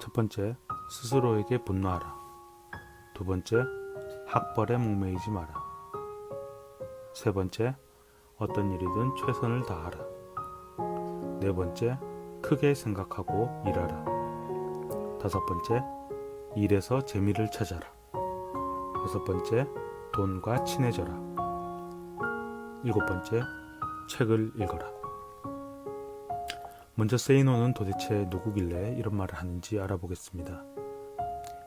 첫 번째, 스스로에게 분노하라. 두 번째, 학벌에 목매이지 마라. 세 번째, 어떤 일이든 최선을 다하라. 네 번째, 크게 생각하고 일하라. 다섯 번째, 일에서 재미를 찾아라. 여섯 번째, 돈과 친해져라. 일곱 번째, 책을 읽어라. 먼저 세이노는 도대체 누구길래 이런 말을 하는지 알아보겠습니다.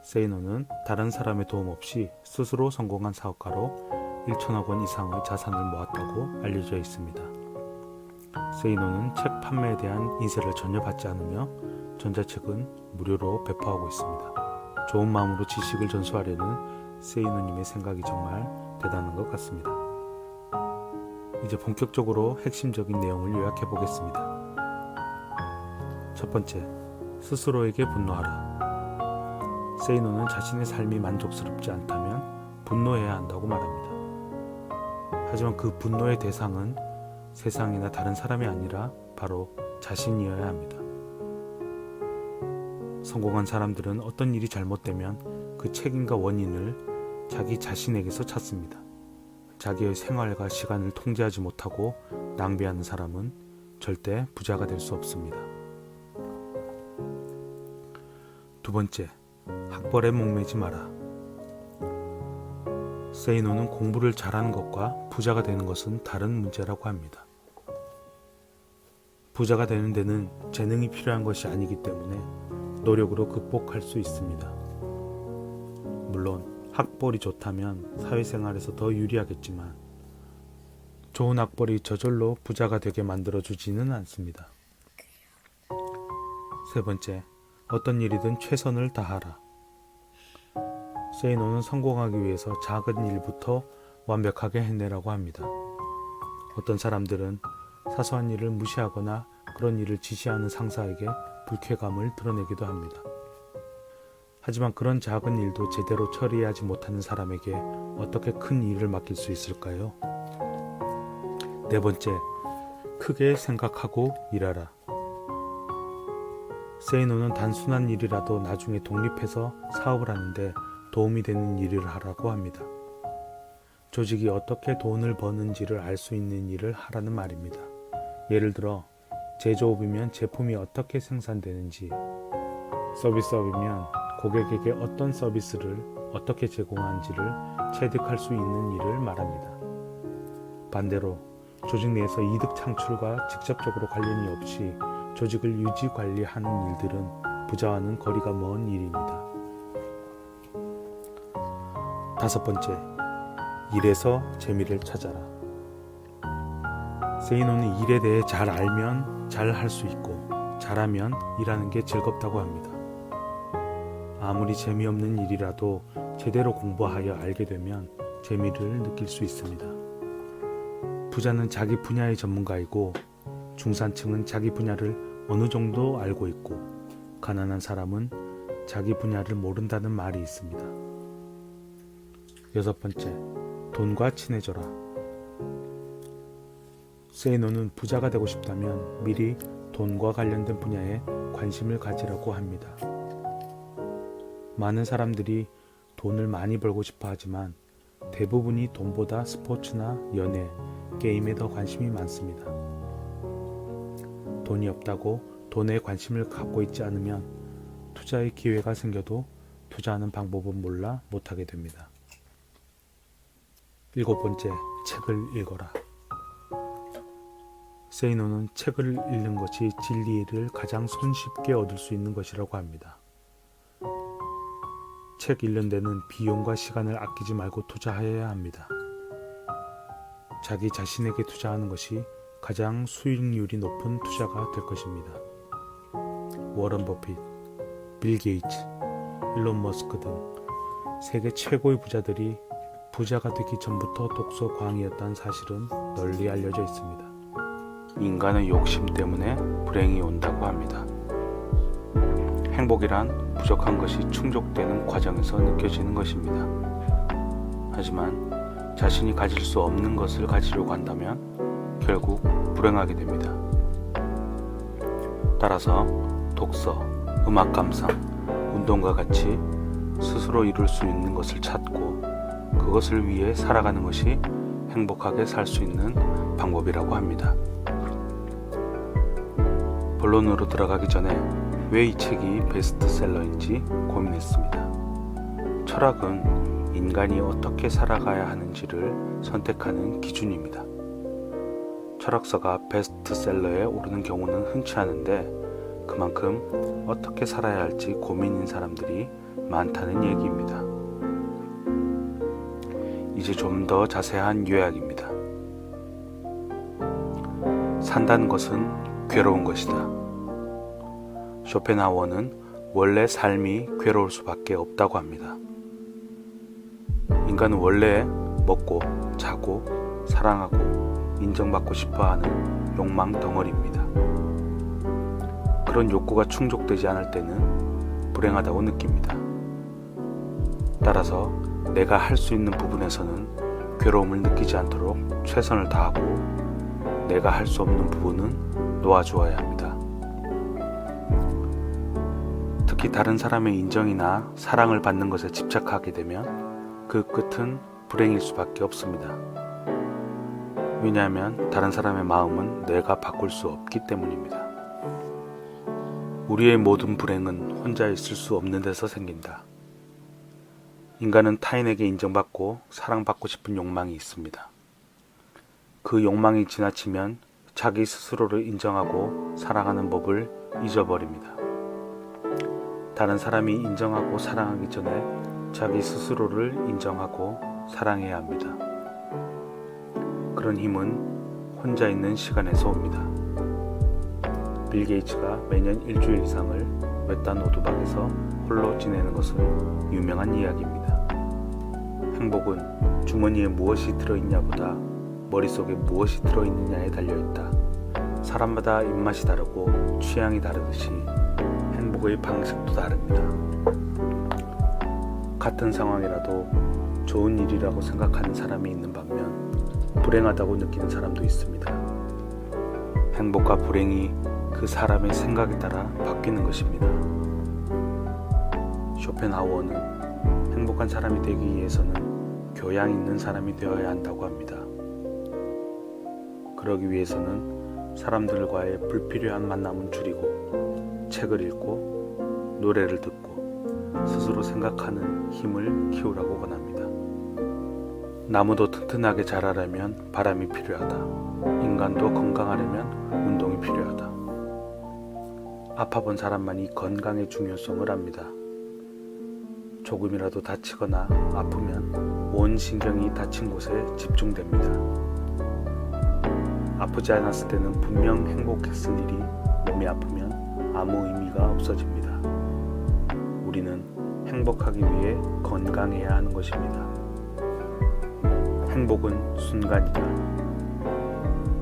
세이노는 다른 사람의 도움 없이 스스로 성공한 사업가로 1천억 원 이상의 자산을 모았다고 알려져 있습니다. 세이노는 책 판매에 대한 인세를 전혀 받지 않으며 전자책은 무료로 배포하고 있습니다. 좋은 마음으로 지식을 전수하려는 세이노님의 생각이 정말 대단한 것 같습니다. 이제 본격적으로 핵심적인 내용을 요약해 보겠습니다. 첫 번째, 스스로에게 분노하라. 세이노는 자신의 삶이 만족스럽지 않다면 분노해야 한다고 말합니다. 하지만 그 분노의 대상은 세상이나 다른 사람이 아니라 바로 자신이어야 합니다. 성공한 사람들은 어떤 일이 잘못되면 그 책임과 원인을 자기 자신에게서 찾습니다. 자기의 생활과 시간을 통제하지 못하고 낭비하는 사람은 절대 부자가 될 수 없습니다. 두 번째, 학벌에 목매지 마라. 세이노는 공부를 잘하는 것과 부자가 되는 것은 다른 문제라고 합니다. 부자가 되는 데는 재능이 필요한 것이 아니기 때문에 노력으로 극복할 수 있습니다. 물론 학벌이 좋다면 사회생활에서 더 유리하겠지만 좋은 학벌이 저절로 부자가 되게 만들어주지는 않습니다. 세 번째, 어떤 일이든 최선을 다하라. 세이노는 성공하기 위해서 작은 일부터 완벽하게 해내라고 합니다. 어떤 사람들은 사소한 일을 무시하거나 그런 일을 지시하는 상사에게 불쾌감을 드러내기도 합니다. 하지만 그런 작은 일도 제대로 처리하지 못하는 사람에게 어떻게 큰 일을 맡길 수 있을까요? 네 번째, 크게 생각하고 일하라. 세이노는 단순한 일이라도 나중에 독립해서 사업을 하는데 도움이 되는 일을 하라고 합니다. 조직이 어떻게 돈을 버는지를 알 수 있는 일을 하라는 말입니다. 예를 들어 제조업이면 제품이 어떻게 생산되는지, 서비스업이면 고객에게 어떤 서비스를 어떻게 제공하는지를 체득할 수 있는 일을 말합니다. 반대로 조직 내에서 이득 창출과 직접적으로 관련이 없이 조직을 유지 관리하는 일들은 부자와는 거리가 먼 일입니다. 다섯 번째, 일에서 재미를 찾아라. 세이노는 일에 대해 잘 알면 잘 할 수 있고 잘하면 일하는 게 즐겁다고 합니다. 아무리 재미없는 일이라도 제대로 공부하여 알게 되면 재미를 느낄 수 있습니다. 부자는 자기 분야의 전문가이고 중산층은 자기 분야를 어느 정도 알고 있고 가난한 사람은 자기 분야를 모른다는 말이 있습니다. 여섯 번째, 돈과 친해져라. 세이노는 부자가 되고 싶다면 미리 돈과 관련된 분야에 관심을 가지라고 합니다. 많은 사람들이 돈을 많이 벌고 싶어 하지만 대부분이 돈보다 스포츠나 연애, 게임에 더 관심이 많습니다. 돈이 없다고 돈에 관심을 갖고 있지 않으면 투자의 기회가 생겨도 투자하는 방법은 몰라 못하게 됩니다. 일곱 번째, 책을 읽어라. 세이노는 책을 읽는 것이 진리를 가장 손쉽게 얻을 수 있는 것이라고 합니다. 책 읽는 데는 비용과 시간을 아끼지 말고 투자해야 합니다. 자기 자신에게 투자하는 것이 가장 수익률이 높은 투자가 될 것입니다. 워런 버핏, 빌 게이츠, 일론 머스크 등 세계 최고의 부자들이 부자가 되기 전부터 독서 광이었다는 사실은 널리 알려져 있습니다. 인간의 욕심 때문에 불행이 온다고 합니다. 행복이란 부족한 것이 충족되는 과정에서 느껴지는 것입니다. 하지만 자신이 가질 수 없는 것을 가지려고 한다면 결국 불행하게 됩니다. 따라서 독서, 음악 감상, 운동과 같이 스스로 이룰 수 있는 것을 찾고 그것을 위해 살아가는 것이 행복하게 살 수 있는 방법이라고 합니다. 본론으로 들어가기 전에 왜 이 책이 베스트셀러인지 고민했습니다. 철학은 인간이 어떻게 살아가야 하는지를 선택하는 기준입니다. 철학서가 베스트셀러에 오르는 경우는 흔치 않은데 그만큼 어떻게 살아야 할지 고민인 사람들이 많다는 얘기입니다. 이제 좀 더 자세한 요약입니다. 산다는 것은 괴로운 것이다. 쇼펜하우어는 원래 삶이 괴로울 수밖에 없다고 합니다. 인간은 원래 먹고 자고 사랑하고 인정받고 싶어하는 욕망 덩어리입니다. 그런 욕구가 충족되지 않을 때는 불행하다고 느낍니다. 따라서 내가 할 수 있는 부분에서는 괴로움을 느끼지 않도록 최선을 다하고 내가 할 수 없는 부분은 놓아주어야 합니다. 특히 다른 사람의 인정이나 사랑을 받는 것에 집착하게 되면 그 끝은 불행일 수밖에 없습니다. 왜냐하면 다른 사람의 마음은 내가 바꿀 수 없기 때문입니다. 우리의 모든 불행은 혼자 있을 수 없는 데서 생긴다. 인간은 타인에게 인정받고 사랑받고 싶은 욕망이 있습니다. 그 욕망이 지나치면 자기 스스로를 인정하고 사랑하는 법을 잊어버립니다. 다른 사람이 인정하고 사랑하기 전에 자기 스스로를 인정하고 사랑해야 합니다. 그런 힘은 혼자 있는 시간에서 옵니다. 빌 게이츠가 매년 일주일 이상을 외딴 오두막에서 홀로 지내는 것은 유명한 이야기입니다. 행복은 주머니에 무엇이 들어있냐보다 머릿속에 무엇이 들어있느냐에 달려있다. 사람마다 입맛이 다르고 취향이 다르듯이 행복의 방식도 다릅니다. 같은 상황이라도 좋은 일이라고 생각하는 사람이 있는 반면 불행하다고 느끼는 사람도 있습니다. 행복과 불행이 그 사람의 생각에 따라 바뀌는 것입니다. 쇼펜하우어는 행복한 사람이 되기 위해서는 교양 있는 사람이 되어야 한다고 합니다. 그러기 위해서는 사람들과의 불필요한 만남은 줄이고 책을 읽고 노래를 듣고 스스로 생각하는 힘을 키우라고 권합니다. 나무도 튼튼하게 자라려면 바람이 필요하다. 인간도 건강하려면 운동이 필요하다. 아파본 사람만이 건강의 중요성을 압니다. 조금이라도 다치거나 아프면 온 신경이 다친 곳에 집중됩니다. 아프지 않았을 때는 분명 행복했을 일이 몸이 아프면 아무 의미가 없어집니다. 우리는 행복하기 위해 건강해야 하는 것입니다. 행복은 순간이다.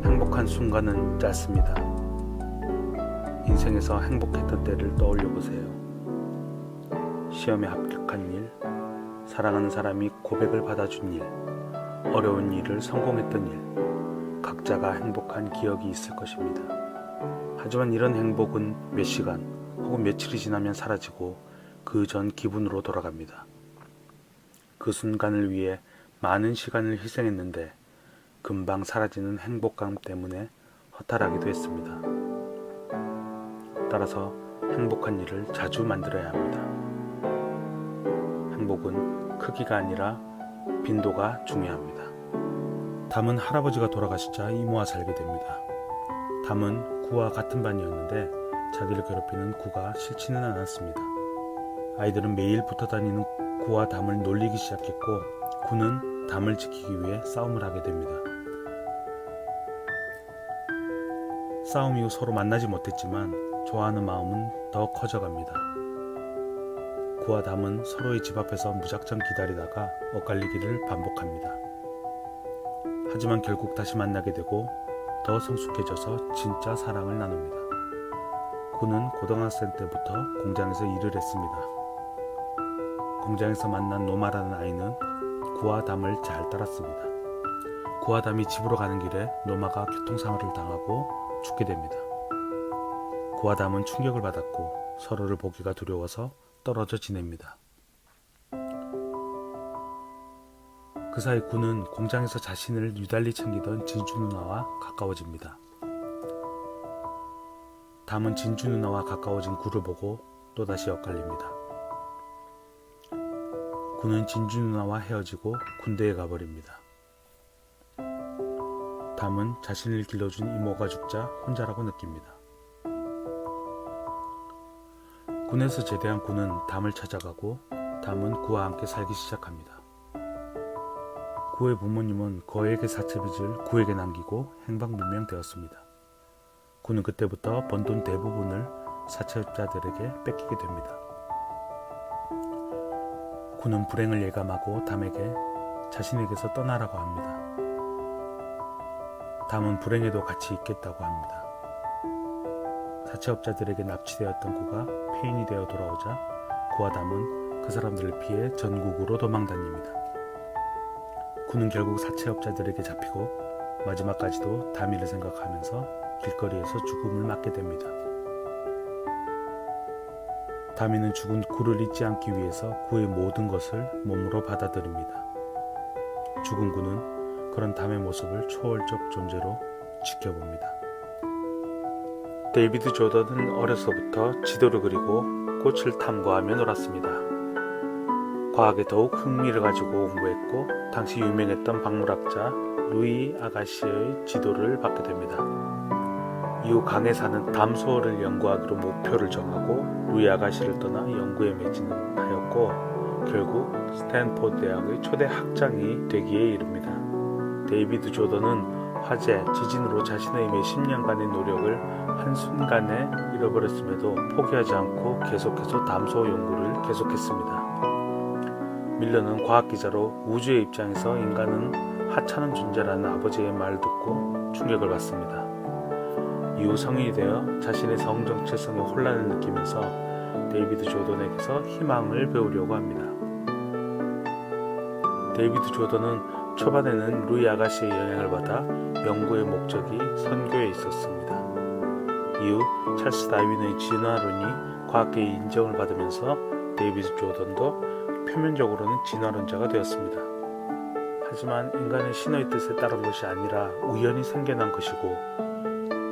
행복한 순간은 짧습니다. 인생에서 행복했던 때를 떠올려 보세요. 시험에 합격한 일, 사랑하는 사람이 고백을 받아준 일, 어려운 일을 성공했던 일, 각자가 행복한 기억이 있을 것입니다. 하지만 이런 행복은 몇 시간 혹은 며칠이 지나면 사라지고 그 전 기분으로 돌아갑니다. 그 순간을 위해 많은 시간을 희생했는데 금방 사라지는 행복감 때문에 허탈하기도 했습니다. 따라서 행복한 일을 자주 만들어야 합니다. 행복은 크기가 아니라 빈도가 중요합니다. 담은 할아버지가 돌아가시자 이모와 살게 됩니다. 담은 구와 같은 반이었는데 자기를 괴롭히는 구가 싫지는 않았습니다. 아이들은 매일 붙어 다니는 구와 담을 놀리기 시작했고 구는 담을 지키기 위해 싸움을 하게 됩니다. 싸움 이후 서로 만나지 못했지만 좋아하는 마음은 더 커져갑니다. 구와 담은 서로의 집 앞에서 무작정 기다리다가 엇갈리기를 반복합니다. 하지만 결국 다시 만나게 되고 더 성숙해져서 진짜 사랑을 나눕니다. 구는 고등학생 때부터 공장에서 일을 했습니다. 공장에서 만난 노마라는 아이는 구와 담을 잘 따랐습니다. 구와 담이 집으로 가는 길에 노마가 교통사고를 당하고 죽게 됩니다. 구와 담은 충격을 받았고 서로를 보기가 두려워서 떨어져 지냅니다. 그 사이 군은 공장에서 자신을 유달리 챙기던 진주 누나와 가까워집니다. 담은 진주 누나와 가까워진 구를 보고 또다시 엇갈립니다. 군은 진주 누나와 헤어지고 군대에 가버립니다. 담은 자신을 길러준 이모가 죽자 혼자라고 느낍니다. 군에서 제대한 군은 담을 찾아가고 담은 구와 함께 살기 시작합니다. 구의 부모님은 거액의 사채빚을 구에게 남기고 행방불명되었습니다. 구는 그때부터 번 돈 대부분을 사채업자들에게 뺏기게 됩니다. 구는 불행을 예감하고 담에게 자신에게서 떠나라고 합니다. 담은 불행에도 같이 있겠다고 합니다. 사채업자들에게 납치되었던 구가 폐인이 되어 돌아오자 구와 담은 그 사람들을 피해 전국으로 도망다닙니다. 구는 결국 사채업자들에게 잡히고 마지막까지도 담이를 생각하면서 길거리에서 죽음을 맞게 됩니다. 담이는 죽은 구를 잊지 않기 위해서 구의 모든 것을 몸으로 받아들입니다. 죽은 구는 그런 담의 모습을 초월적 존재로 지켜봅니다. 데이비드 조던은 어려서부터 지도를 그리고 꽃을 탐구하며 놀았습니다. 과학에 더욱 흥미를 가지고 공부했고 당시 유명했던 박물학자 루이 아가시의 지도를 받게 됩니다. 이후 강에 사는 담소어를 연구하기로 목표를 정하고 루이 아가시를 떠나 연구에 매진을 하였고 결국 스탠포드 대학의 초대 학장이 되기에 이릅니다. 데이비드 조던은 화재, 지진으로 자신의 몇십 년간의 노력을 한순간에 잃어버렸음에도 포기하지 않고 계속해서 담소 연구를 계속했습니다. 밀러는 과학기자로 우주의 입장에서 인간은 하찮은 존재라는 아버지의 말을 듣고 충격을 받습니다. 이후 성인이 되어 자신의 성 정체성에 혼란을 느끼면서 데이비드 조던에게서 희망을 배우려고 합니다. 데이비드 조던은 초반에는 루이 아가씨의 영향을 받아 연구의 목적이 선교에 있었습니다. 이후 찰스 다윈의 진화론이 과학계의 인정을 받으면서 데이비드 조던도 표면적으로는 진화론자가 되었습니다. 하지만 인간은 신의 뜻에 따른 것이 아니라 우연히 생겨난 것이고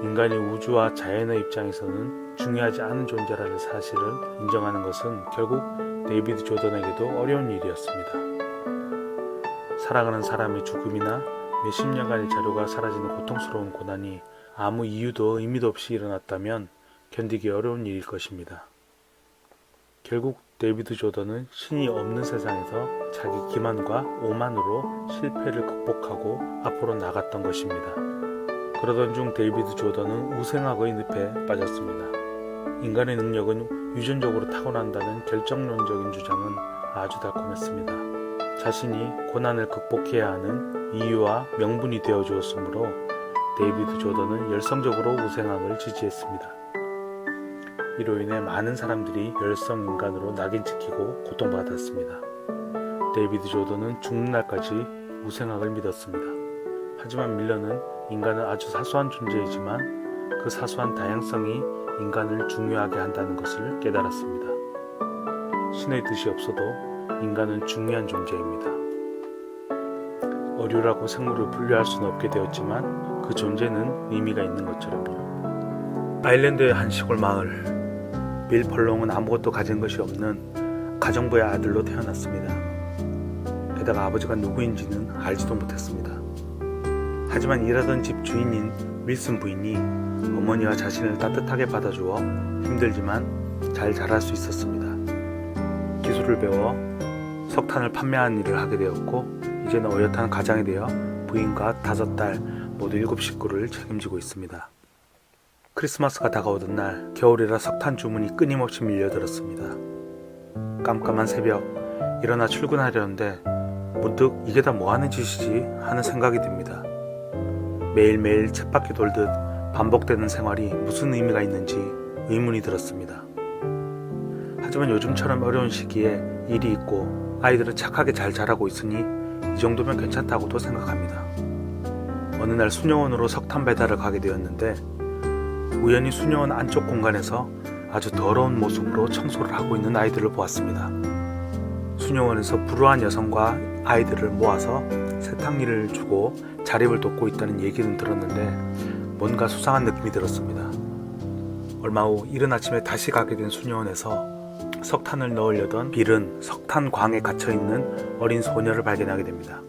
인간이 우주와 자연의 입장에서는 중요하지 않은 존재라는 사실을 인정하는 것은 결국 데이비드 조던에게도 어려운 일이었습니다. 사랑하는 사람의 죽음이나 몇십 년간의 자료가 사라지는 고통스러운 고난이 아무 이유도 의미도 없이 일어났다면 견디기 어려운 일일 것입니다. 결국 데이비드 조던은 신이 없는 세상에서 자기 기만과 오만으로 실패를 극복하고 앞으로 나갔던 것입니다. 그러던 중 데이비드 조던은 우생학의 늪에 빠졌습니다. 인간의 능력은 유전적으로 타고난다는 결정론적인 주장은 아주 달콤했습니다. 자신이 고난을 극복해야 하는 이유와 명분이 되어 주었으므로 데이비드 조던은 열성적으로 우생학을 지지했습니다. 이로 인해 많은 사람들이 열성 인간으로 낙인 찍히고 고통받았습니다. 데이비드 조던은 죽는 날까지 우생학을 믿었습니다. 하지만 밀러는 인간은 아주 사소한 존재이지만 그 사소한 다양성이 인간을 중요하게 한다는 것을 깨달았습니다. 신의 뜻이 없어도 인간은 중요한 존재입니다. 어류라고 생물을 분류할 수는 없게 되었지만 그 존재는 의미가 있는 것처럼요. 아일랜드의 한 시골 마을. 빌 펄롱은 아무것도 가진 것이 없는 가정부의 아들로 태어났습니다. 게다가 아버지가 누구인지는 알지도 못했습니다. 하지만 일하던 집 주인인 윌슨 부인이 어머니와 자신을 따뜻하게 받아주어 힘들지만 잘 자랄 수 있었습니다. 기술을 배워 석탄을 판매하는 일을 하게 되었고 이제는 어엿한 가장이 되어 부인과 5딸 모두 7 식구를 책임지고 있습니다. 크리스마스가 다가오던 날 겨울이라 석탄 주문이 끊임없이 밀려들었습니다. 깜깜한 새벽 일어나 출근하려는데 문득 이게 다 뭐하는 짓이지 하는 생각이 듭니다. 매일매일 쳇바퀴 돌듯 반복되는 생활이 무슨 의미가 있는지 의문이 들었습니다. 하지만 요즘처럼 어려운 시기에 일이 있고 아이들은 착하게 잘 자라고 있으니 이 정도면 괜찮다고도 생각합니다. 어느 날 수녀원으로 석탄 배달을 가게 되었는데 우연히 수녀원 안쪽 공간에서 아주 더러운 모습으로 청소를 하고 있는 아이들을 보았습니다. 수녀원에서 불우한 여성과 아이들을 모아서 세탁일을 주고 자립을 돕고 있다는 얘기는 들었는데 뭔가 수상한 느낌이 들었습니다. 얼마 후 이른 아침에 다시 가게 된 수녀원에서 석탄을 넣으려던 빌은 석탄광에 갇혀있는 어린 소녀를 발견하게 됩니다.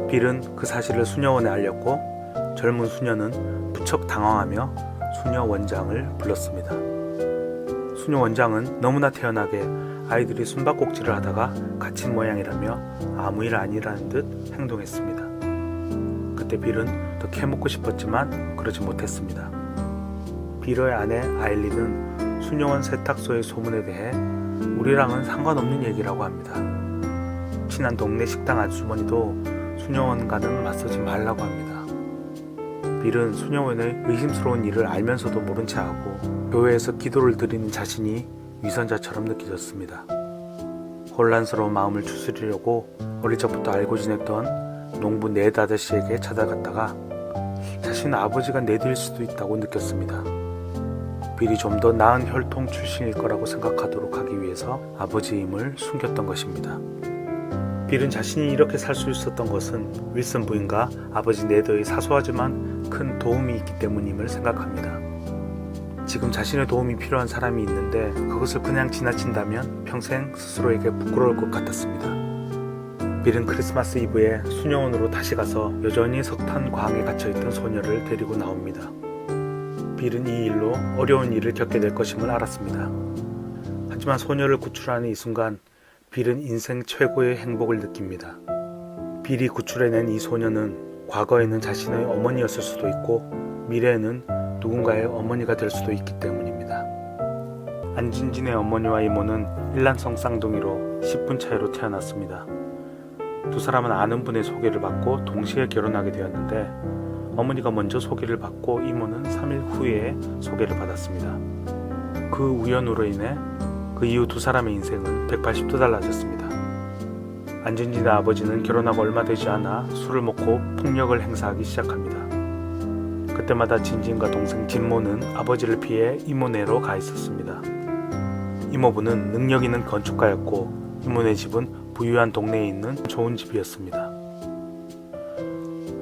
빌은 그 사실을 수녀원에 알렸고 젊은 수녀는 무척 당황하며 수녀 원장을 불렀습니다. 수녀 원장은 너무나 태연하게 아이들이 숨바꼭질을 하다가 갇힌 모양이라며 아무 일 아니라는 듯 행동했습니다. 그때 빌은 더 캐묻고 싶었지만 그러지 못했습니다. 빌의 아내 아일린은 수녀원 세탁소의 소문에 대해 우리랑은 상관없는 얘기라고 합니다. 친한 동네 식당 아주머니도 수녀원과는 맞서지 말라고 합니다. 빌은 수녀원의 의심스러운 일을 알면서도 모른 채 하고 교회에서 기도를 드리는 자신이 위선자처럼 느껴졌습니다. 혼란스러운 마음을 추스리려고 어릴 적부터 알고 지냈던 농부 넷 아저씨에게 찾아갔다가 자신은 아버지가 넷일 수도 있다고 느꼈습니다. 빌이 좀 더 나은 혈통 출신일 거라고 생각하도록 하기 위해서 아버지의 힘을 숨겼던 것입니다. 빌은 자신이 이렇게 살 수 있었던 것은 윌슨 부인과 아버지 네더의 사소하지만 큰 도움이 있기 때문임을 생각합니다. 지금 자신의 도움이 필요한 사람이 있는데 그것을 그냥 지나친다면 평생 스스로에게 부끄러울 것 같았습니다. 빌은 크리스마스 이브에 수녀원으로 다시 가서 여전히 석탄광에 갇혀있던 소녀를 데리고 나옵니다. 빌은 이 일로 어려운 일을 겪게 될 것임을 알았습니다. 하지만 소녀를 구출하는 이 순간 빌은 인생 최고의 행복을 느낍니다. 빌이 구출해낸 이 소녀는 과거에는 자신의 어머니였을 수도 있고 미래에는 누군가의 어머니가 될 수도 있기 때문입니다. 안진진의 어머니와 이모는 일란성 쌍둥이로 10분 차이로 태어났습니다. 두 사람은 아는 분의 소개를 받고 동시에 결혼하게 되었는데 어머니가 먼저 소개를 받고 이모는 3일 후에 소개를 받았습니다. 그 우연으로 인해 그 이후 두 사람의 인생은 180도 달라졌습니다. 안진진의 아버지는 결혼하고 얼마 되지 않아 술을 먹고 폭력을 행사하기 시작합니다. 그때마다 진진과 동생 진모는 아버지를 피해 이모네로 가 있었습니다. 이모부는 능력 있는 건축가였고 이모네 집은 부유한 동네에 있는 좋은 집이었습니다.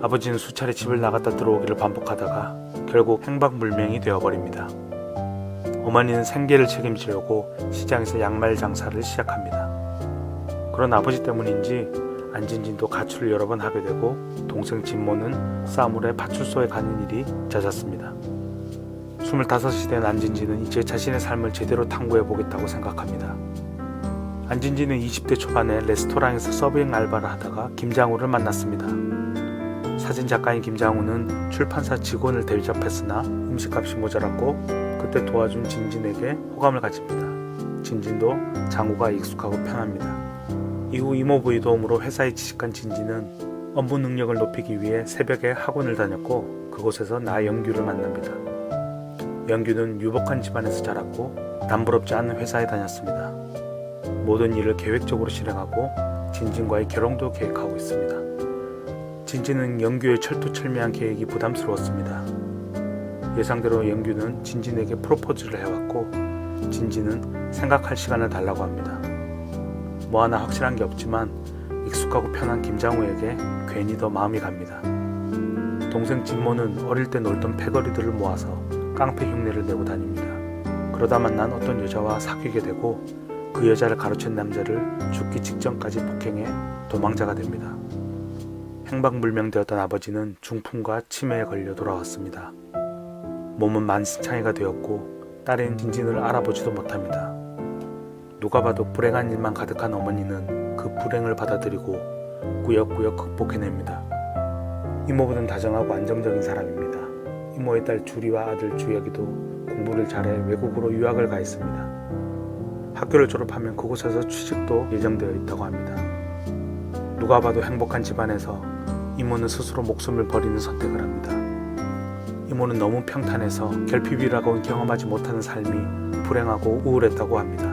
아버지는 수차례 집을 나갔다 들어오기를 반복하다가 결국 행방불명이 되어버립니다. 어머니는 생계를 책임지려고 시장에서 양말 장사를 시작합니다. 그런 아버지 때문인지 안진진도 가출을 여러 번 하게 되고 동생 진모는 싸움으로 파출소에 가는 일이 잦았습니다. 25이 된 안진진은 이제 자신의 삶을 제대로 탐구해보겠다고 생각합니다. 안진진은 20대 초반에 레스토랑에서 서빙 알바를 하다가 김장우를 만났습니다. 사진작가인 김장우는 출판사 직원을 대접했으나 음식값이 모자랐고 그때 도와준 진진에게 호감을 가집니다. 진진도 장우가 익숙하고 편합니다. 이후 이모부의 도움으로 회사에 취직한 진진은 업무 능력을 높이기 위해 새벽에 학원을 다녔고 그곳에서 나영규를 만납니다. 영규는 유복한 집안에서 자랐고 남부럽지 않은 회사에 다녔습니다. 모든 일을 계획적으로 실행하고 진진과의 결혼도 계획하고 있습니다. 진진은 영규의 철두철미한 계획이 부담스러웠습니다. 예상대로 영규는 진진에게 프로포즈를 해왔고 진진은 생각할 시간을 달라고 합니다. 뭐 하나 확실한 게 없지만 익숙하고 편한 김장우에게 괜히 더 마음이 갑니다. 동생 진모는 어릴 때 놀던 패거리들을 모아서 깡패 흉내를 내고 다닙니다. 그러다 만난 어떤 여자와 사귀게 되고 그 여자를 가로챈 남자를 죽기 직전까지 폭행해 도망자가 됩니다. 행방불명되었던 아버지는 중풍과 치매에 걸려 돌아왔습니다. 몸은 만신창이가 되었고 딸인 진진을 알아보지도 못합니다. 누가 봐도 불행한 일만 가득한 어머니는 그 불행을 받아들이고 꾸역꾸역 극복해냅니다. 이모부는 다정하고 안정적인 사람입니다. 이모의 딸 주리와 아들 주혁이도 공부를 잘해 외국으로 유학을 가 있습니다. 학교를 졸업하면 그곳에서 취직도 예정되어 있다고 합니다. 누가 봐도 행복한 집안에서 이모는 스스로 목숨을 버리는 선택을 합니다. 이모는 너무 평탄해서 결핍이라고 경험하지 못하는 삶이 불행하고 우울했다고 합니다.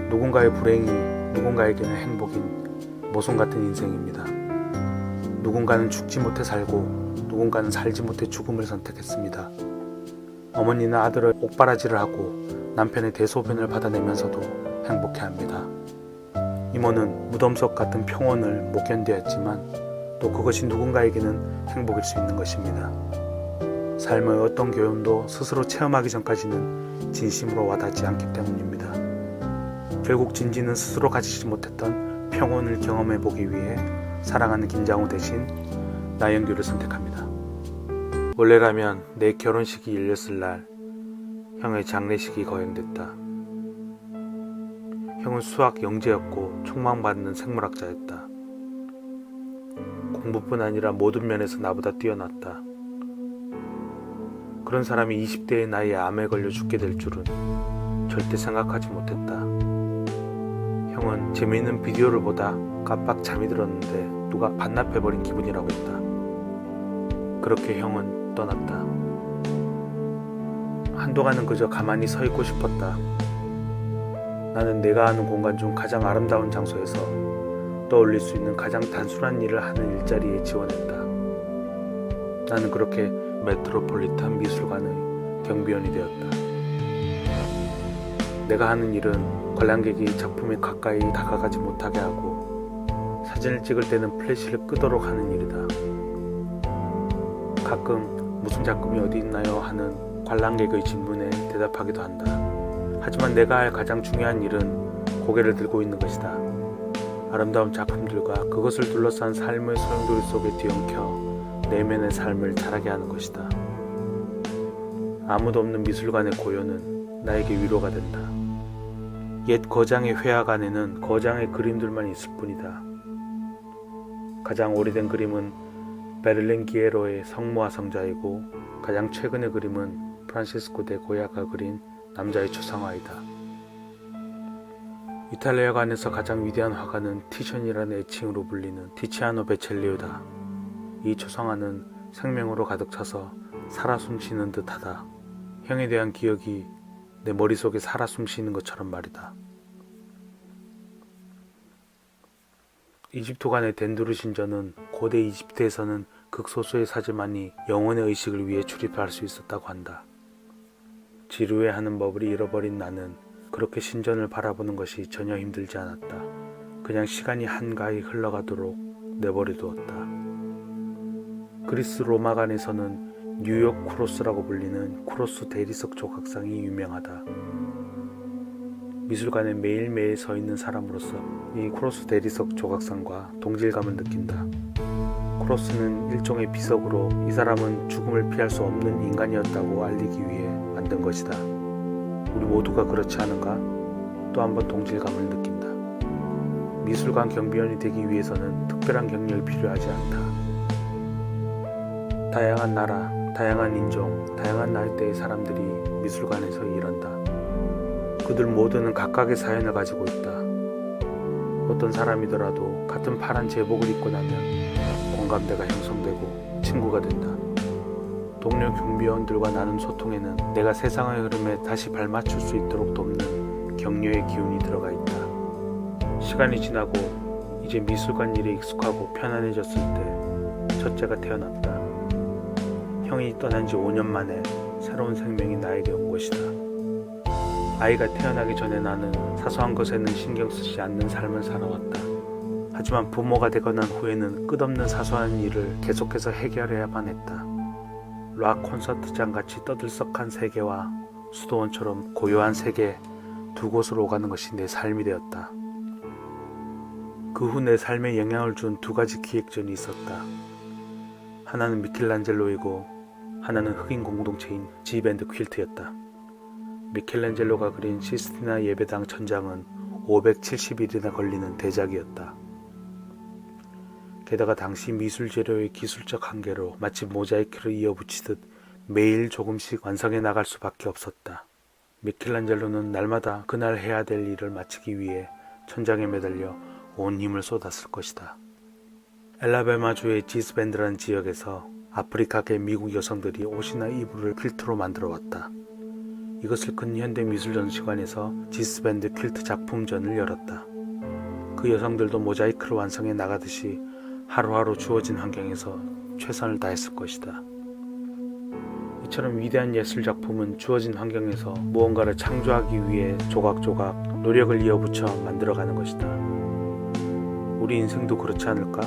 누군가의 불행이 누군가에게는 행복인 모성 같은 인생입니다. 누군가는 죽지 못해 살고 누군가는 살지 못해 죽음을 선택했습니다. 어머니는 아들을 옥바라지를 하고 남편의 대소변을 받아내면서도 행복해합니다. 이모는 무덤 속 같은 평온을 못 견뎌했지만 또 그것이 누군가에게는 행복일 수 있는 것입니다. 삶의 어떤 교훈도 스스로 체험하기 전까지는 진심으로 와닿지 않기 때문입니다. 결국 진지는 스스로 가지지 못했던 평온을 경험해보기 위해 사랑하는 김장우 대신 나영규를 선택합니다. 원래라면 내 결혼식이 열렸을 날 형의 장례식이 거행됐다. 형은 수학 영재였고 촉망받는 생물학자였다. 공부뿐 아니라 모든 면에서 나보다 뛰어났다. 그런 사람이 20대의 나이에 암에 걸려 죽게 될 줄은 절대 생각하지 못했다. 형은 재미있는 비디오를 보다 깜빡 잠이 들었는데 누가 반납해버린 기분이라고 했다. 그렇게 형은 떠났다. 한동안은 그저 가만히 서 있고 싶었다. 나는 내가 아는 공간 중 가장 아름다운 장소에서 떠올릴 수 있는 가장 단순한 일을 하는 일자리에 지원했다. 나는 그렇게 메트로폴리탄 미술관의 경비원이 되었다. 내가 하는 일은 관람객이 작품에 가까이 다가가지 못하게 하고 사진을 찍을 때는 플래시를 끄도록 하는 일이다. 가끔 무슨 작품이 어디 있나요? 하는 관람객의 질문에 대답하기도 한다. 하지만 내가 할 가장 중요한 일은 고개를 들고 있는 것이다. 아름다운 작품들과 그것을 둘러싼 삶의 소용돌이 속에 뒤엉켜 내면의 삶을 자라게 하는 것이다. 아무도 없는 미술관의 고요는 나에게 위로가 된다. 옛 거장의 회학 안에는 거장의 그림들만 있을 뿐이다. 가장 오래된 그림은 베를린 기에로의 성모와 성자이고 가장 최근의 그림은 프란시스코 데 고야가 그린 남자의 초상화이다. 이탈리아관에서 가장 위대한 화가는 티션이라는 애칭으로 불리는 티치아노 베첼리오다. 이 초상화는 생명으로 가득 차서 살아 숨쉬는 듯하다. 형에 대한 기억이 내 머릿속에 살아 숨쉬는 것처럼 말이다. 이집트관의 덴두르 신전은 고대 이집트에서는 극소수의 사제만이 영혼의 의식을 위해 출입할 수 있었다고 한다. 지루해하는 법을 잃어버린 나는 그렇게 신전을 바라보는 것이 전혀 힘들지 않았다. 그냥 시간이 한가히 흘러가도록 내버려두었다. 그리스 로마관에서는 뉴욕 크로스라고 불리는 크로스 대리석 조각상이 유명하다. 미술관에 매일매일 서 있는 사람으로서 이 크로스 대리석 조각상과 동질감을 느낀다. 크로스는 일종의 비석으로 이 사람은 죽음을 피할 수 없는 인간이었다고 알리기 위해 만든 것이다. 우리 모두가 그렇지 않은가? 또 한 번 동질감을 느낀다. 미술관 경비원이 되기 위해서는 특별한 경력이 필요하지 않다. 다양한 나라, 다양한 인종, 다양한 나이대의 사람들이 미술관에서 일한다. 그들 모두는 각각의 사연을 가지고 있다. 어떤 사람이더라도 같은 파란 제복을 입고 나면 공감대가 형성되고 친구가 된다. 동료 경비원들과 나눈 소통에는 내가 세상의 흐름에 다시 발맞출 수 있도록 돕는 격려의 기운이 들어가 있다. 시간이 지나고 이제 미술관 일에 익숙하고 편안해졌을 때 첫째가 태어났다. 형이 떠난 지 5년 만에 새로운 생명이 나에게 온 것이다. 아이가 태어나기 전에 나는 사소한 것에는 신경 쓰지 않는 삶을 살아왔다. 하지만 부모가 되고 난 후에는 끝없는 사소한 일을 계속해서 해결해야만 했다. 락 콘서트장 같이 떠들썩한 세계와 수도원처럼 고요한 세계 두 곳으로 오가는 것이 내 삶이 되었다. 그 후 내 삶에 영향을 준 두 가지 기획전이 있었다. 하나는 미켈란젤로이고 하나는 흑인 공동체인 지밴드 퀼트였다. 미켈란젤로가 그린 시스티나 예배당 천장은 570일이나 걸리는 대작이었다. 게다가 당시 미술 재료의 기술적 한계로 마치 모자이크를 이어붙이듯 매일 조금씩 완성해 나갈 수밖에 없었다. 미켈란젤로는 날마다 그날 해야 될 일을 마치기 위해 천장에 매달려 온 힘을 쏟았을 것이다. 엘라베마주의 지스밴드라는 지역에서 아프리카계 미국 여성들이 옷이나 이불을 퀼트로 만들어 왔다. 이것을 근현대미술전시관에서 지스밴드 퀼트 작품전을 열었다. 그 여성들도 모자이크를 완성해 나가듯이 하루하루 주어진 환경에서 최선을 다했을 것이다. 이처럼 위대한 예술 작품은 주어진 환경에서 무언가를 창조하기 위해 조각조각 노력을 이어붙여 만들어가는 것이다. 우리 인생도 그렇지 않을까?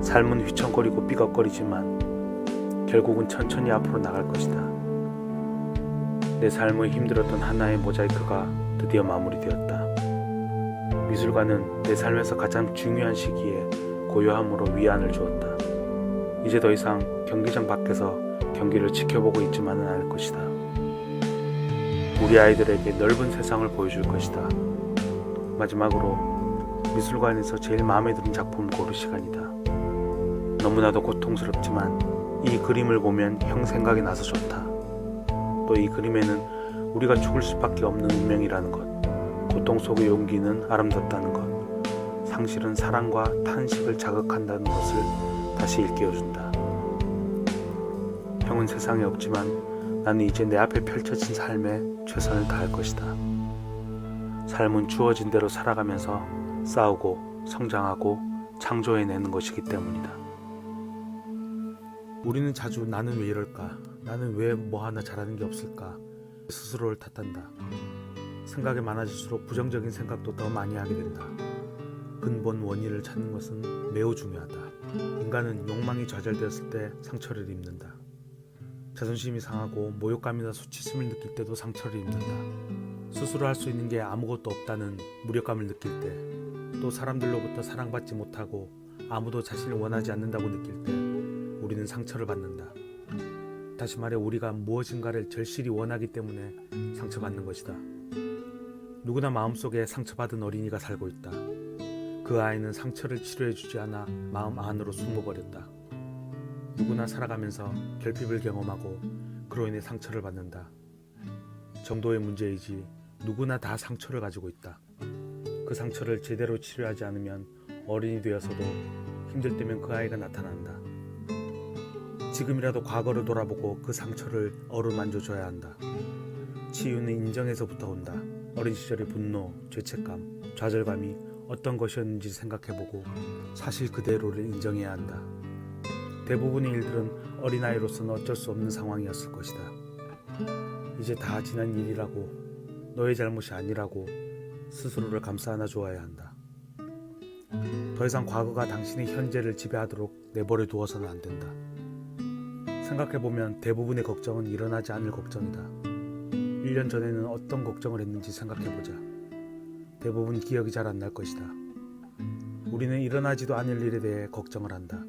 삶은 휘청거리고 삐걱거리지만 결국은 천천히 앞으로 나갈 것이다. 내 삶의 힘들었던 하나의 모자이크가 드디어 마무리되었다. 미술관은 내 삶에서 가장 중요한 시기에 고요함으로 위안을 주었다. 이제 더 이상 경기장 밖에서 경기를 지켜보고 있지만은 않을 것이다. 우리 아이들에게 넓은 세상을 보여줄 것이다. 마지막으로 미술관에서 제일 마음에 드는 작품을 고를 시간이다. 너무나도 고통스럽지만 이 그림을 보면 형 생각이 나서 좋다. 또 이 그림에는 우리가 죽을 수밖에 없는 운명이라는 것, 고통 속의 용기는 아름답다는 것, 상실은 사랑과 탄식을 자극한다는 것을 다시 일깨워준다. 형은 세상에 없지만 나는 이제 내 앞에 펼쳐진 삶에 최선을 다할 것이다. 삶은 주어진 대로 살아가면서 싸우고 성장하고 창조해내는 것이기 때문이다. 우리는 자주 나는 왜 이럴까? 나는 왜 뭐 하나 잘하는 게 없을까? 스스로를 탓한다. 생각이 많아질수록 부정적인 생각도 더 많이 하게 된다. 근본 원인을 찾는 것은 매우 중요하다. 인간은 욕망이 좌절되었을 때 상처를 입는다. 자존심이 상하고 모욕감이나 수치심을 느낄 때도 상처를 입는다. 스스로 할 수 있는 게 아무것도 없다는 무력감을 느낄 때, 또 사람들로부터 사랑받지 못하고 아무도 자신을 원하지 않는다고 느낄 때 우리는 상처를 받는다. 다시 말해 우리가 무엇인가를 절실히 원하기 때문에 상처받는 것이다. 누구나 마음속에 상처받은 어린이가 살고 있다. 그 아이는 상처를 치료해주지 않아 마음 안으로 숨어버렸다. 누구나 살아가면서 결핍을 경험하고 그로 인해 상처를 받는다. 정도의 문제이지 누구나 다 상처를 가지고 있다. 그 상처를 제대로 치료하지 않으면 어른이 되어서도 힘들 때면 그 아이가 나타난다. 지금이라도 과거를 돌아보고 그 상처를 어루만져줘야 한다. 치유는 인정에서부터 온다. 어린 시절의 분노, 죄책감, 좌절감이 어떤 것이었는지 생각해보고 사실 그대로를 인정해야 한다. 대부분의 일들은 어린아이로서는 어쩔 수 없는 상황이었을 것이다. 이제 다 지난 일이라고, 너의 잘못이 아니라고 스스로를 감싸 안아주어야 한다. 더 이상 과거가 당신의 현재를 지배하도록 내버려 두어서는 안 된다. 생각해보면 대부분의 걱정은 일어나지 않을 걱정이다. 1년 전에는 어떤 걱정을 했는지 생각해보자. 대부분 기억이 잘 안 날 것이다. 우리는 일어나지도 않을 일에 대해 걱정을 한다.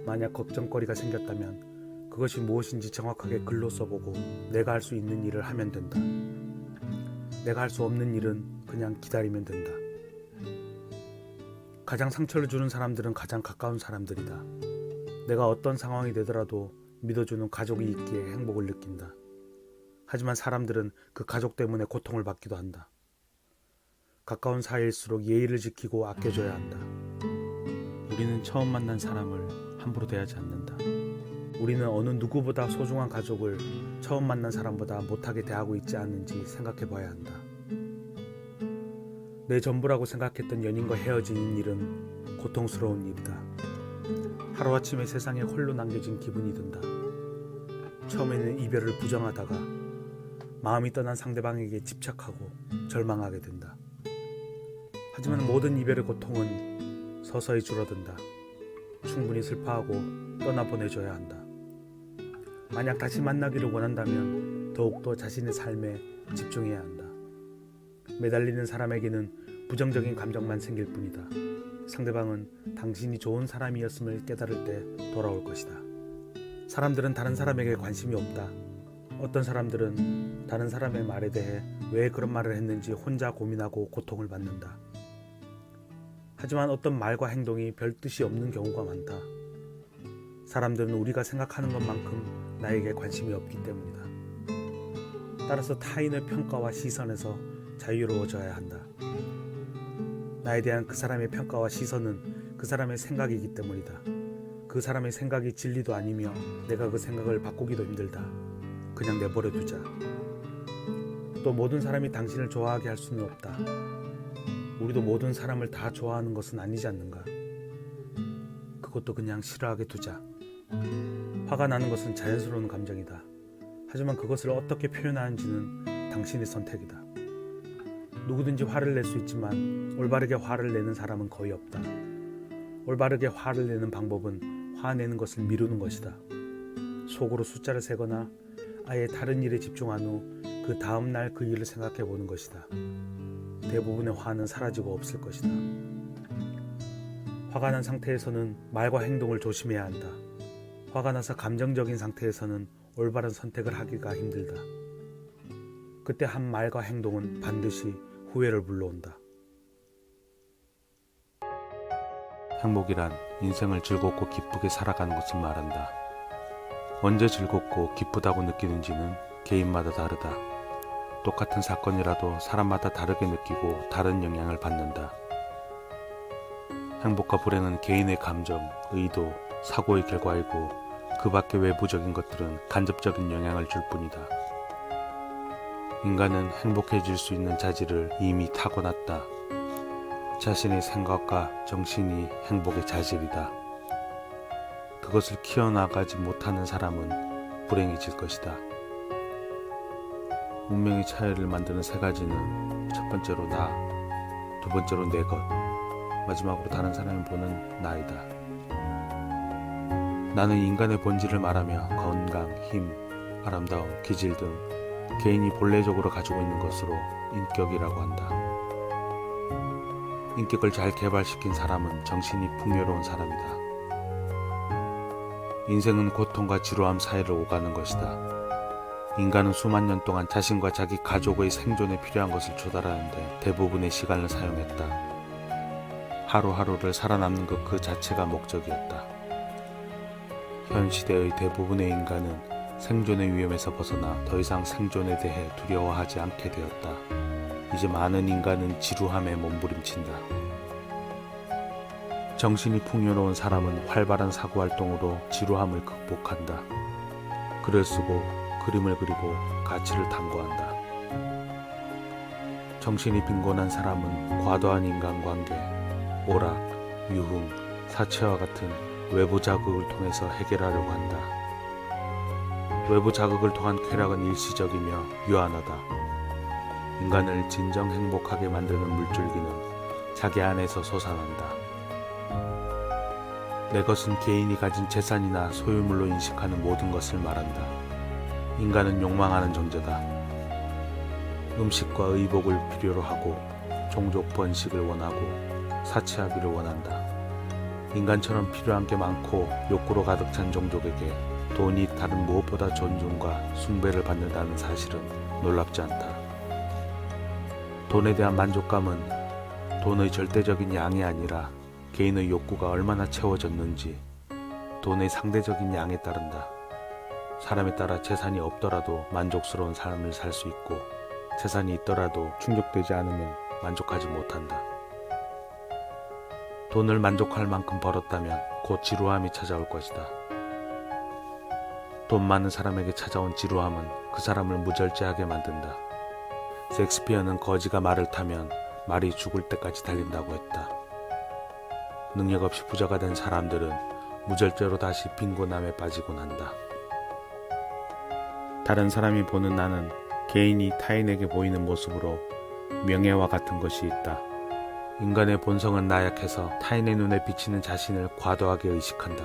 만약 걱정거리가 생겼다면 그것이 무엇인지 정확하게 글로 써보고 내가 할 수 있는 일을 하면 된다. 내가 할 수 없는 일은 그냥 기다리면 된다. 가장 상처를 주는 사람들은 가장 가까운 사람들이다. 내가 어떤 상황이 되더라도 믿어주는 가족이 있기에 행복을 느낀다. 하지만 사람들은 그 가족 때문에 고통을 받기도 한다. 가까운 사이일수록 예의를 지키고 아껴줘야 한다. 우리는 처음 만난 사람을 함부로 대하지 않는다. 우리는 어느 누구보다 소중한 가족을 처음 만난 사람보다 못하게 대하고 있지 않는지 생각해 봐야 한다. 내 전부라고 생각했던 연인과 헤어지는 일은 고통스러운 일이다. 하루아침에 세상에 홀로 남겨진 기분이 든다. 처음에는 이별을 부정하다가 마음이 떠난 상대방에게 집착하고 절망하게 된다. 하지만 모든 이별의 고통은 서서히 줄어든다. 충분히 슬퍼하고 떠나보내줘야 한다. 만약 다시 만나기를 원한다면 더욱더 자신의 삶에 집중해야 한다. 매달리는 사람에게는 부정적인 감정만 생길 뿐이다. 상대방은 당신이 좋은 사람이었음을 깨달을 때 돌아올 것이다. 사람들은 다른 사람에게 관심이 없다. 어떤 사람들은 다른 사람의 말에 대해 왜 그런 말을 했는지 혼자 고민하고 고통을 받는다. 하지만 어떤 말과 행동이 별 뜻이 없는 경우가 많다. 사람들은 우리가 생각하는 것만큼 나에게 관심이 없기 때문이다. 따라서 타인의 평가와 시선에서 자유로워져야 한다. 나에 대한 그 사람의 평가와 시선은 그 사람의 생각이기 때문이다. 그 사람의 생각이 진리도 아니며 내가 그 생각을 바꾸기도 힘들다. 그냥 내버려 두자. 또 모든 사람이 당신을 좋아하게 할 수는 없다. 우리도 모든 사람을 다 좋아하는 것은 아니지 않는가? 그것도 그냥 싫어하게 두자. 화가 나는 것은 자연스러운 감정이다. 하지만 그것을 어떻게 표현하는지는 당신의 선택이다. 누구든지 화를 낼 수 있지만 올바르게 화를 내는 사람은 거의 없다. 올바르게 화를 내는 방법은 화내는 것을 미루는 것이다. 속으로 숫자를 세거나 아예 다른 일에 집중한 후 그 다음 날 그 일을 생각해 보는 것이다. 대부분의 화는 사라지고 없을 것이다. 화가 난 상태에서는 말과 행동을 조심해야 한다. 화가 나서 감정적인 상태에서는 올바른 선택을 하기가 힘들다. 그때 한 말과 행동은 반드시 후회를 불러온다. 행복이란 인생을 즐겁고 기쁘게 살아가는 것을 말한다. 언제 즐겁고 기쁘다고 느끼는지는 개인마다 다르다. 똑같은 사건이라도 사람마다 다르게 느끼고 다른 영향을 받는다. 행복과 불행은 개인의 감정, 의도, 사고의 결과이고 그 밖의 외부적인 것들은 간접적인 영향을 줄 뿐이다. 인간은 행복해질 수 있는 자질을 이미 타고났다. 자신의 생각과 정신이 행복의 자질이다. 그것을 키워나가지 못하는 사람은 불행해질 것이다. 운명의 차이를 만드는 세 가지는 첫 번째로 나, 두 번째로 내 것, 마지막으로 다른 사람이 보는 나이다. 나는 인간의 본질을 말하며 건강, 힘, 아름다움, 기질 등 개인이 본래적으로 가지고 있는 것으로 인격이라고 한다. 인격을 잘 개발시킨 사람은 정신이 풍요로운 사람이다. 인생은 고통과 지루함 사이를 오가는 것이다. 인간은 수만 년 동안 자신과 자기 가족의 생존에 필요한 것을 조달하는데 대부분의 시간을 사용했다. 하루하루를 살아남는 것 그 자체가 목적이었다. 현 시대의 대부분의 인간은 생존의 위험에서 벗어나 더 이상 생존에 대해 두려워하지 않게 되었다. 이제 많은 인간은 지루함에 몸부림친다. 정신이 풍요로운 사람은 활발한 사고활동으로 지루함을 극복한다. 글을 쓰고 그림을 그리고 가치를 탐구한다. 정신이 빈곤한 사람은 과도한 인간관계, 오락, 유흥, 사치와 같은 외부 자극을 통해서 해결하려고 한다. 외부 자극을 통한 쾌락은 일시적이며 유한하다. 인간을 진정 행복하게 만드는 물줄기는 자기 안에서 솟아난다. 내 것은 개인이 가진 재산이나 소유물로 인식하는 모든 것을 말한다. 인간은 욕망하는 존재다. 음식과 의복을 필요로 하고 종족 번식을 원하고 사치하기를 원한다. 인간처럼 필요한 게 많고 욕구로 가득 찬 종족에게 돈이 다른 무엇보다 존중과 숭배를 받는다는 사실은 놀랍지 않다. 돈에 대한 만족감은 돈의 절대적인 양이 아니라 개인의 욕구가 얼마나 채워졌는지 돈의 상대적인 양에 따른다. 사람에 따라 재산이 없더라도 만족스러운 삶을 살 수 있고 재산이 있더라도 충족되지 않으면 만족하지 못한다. 돈을 만족할 만큼 벌었다면 곧 지루함이 찾아올 것이다. 돈 많은 사람에게 찾아온 지루함은 그 사람을 무절제하게 만든다. 셰익스피어는 거지가 말을 타면 말이 죽을 때까지 달린다고 했다. 능력 없이 부자가 된 사람들은 무절제로 다시 빈곤함에 빠지곤 한다. 다른 사람이 보는 나는 개인이 타인에게 보이는 모습으로 명예와 같은 것이 있다. 인간의 본성은 나약해서 타인의 눈에 비치는 자신을 과도하게 의식한다.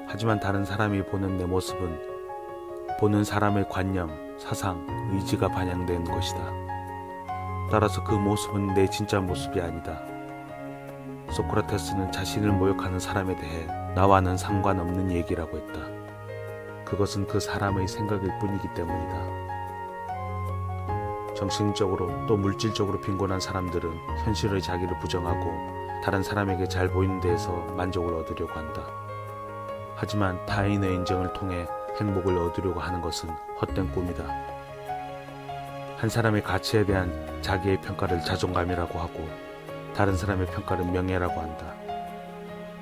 하지만 다른 사람이 보는 내 모습은 보는 사람의 관념, 사상, 의지가 반영된 것이다. 따라서 그 모습은 내 진짜 모습이 아니다. 소크라테스는 자신을 모욕하는 사람에 대해 나와는 상관없는 얘기라고 했다. 그것은 그 사람의 생각일 뿐이기 때문이다. 정신적으로 또 물질적으로 빈곤한 사람들은 현실의 자기를 부정하고 다른 사람에게 잘 보이는 데에서 만족을 얻으려고 한다. 하지만 타인의 인정을 통해 행복을 얻으려고 하는 것은 헛된 꿈이다. 한 사람의 가치에 대한 자기의 평가를 자존감이라고 하고 다른 사람의 평가를 명예라고 한다.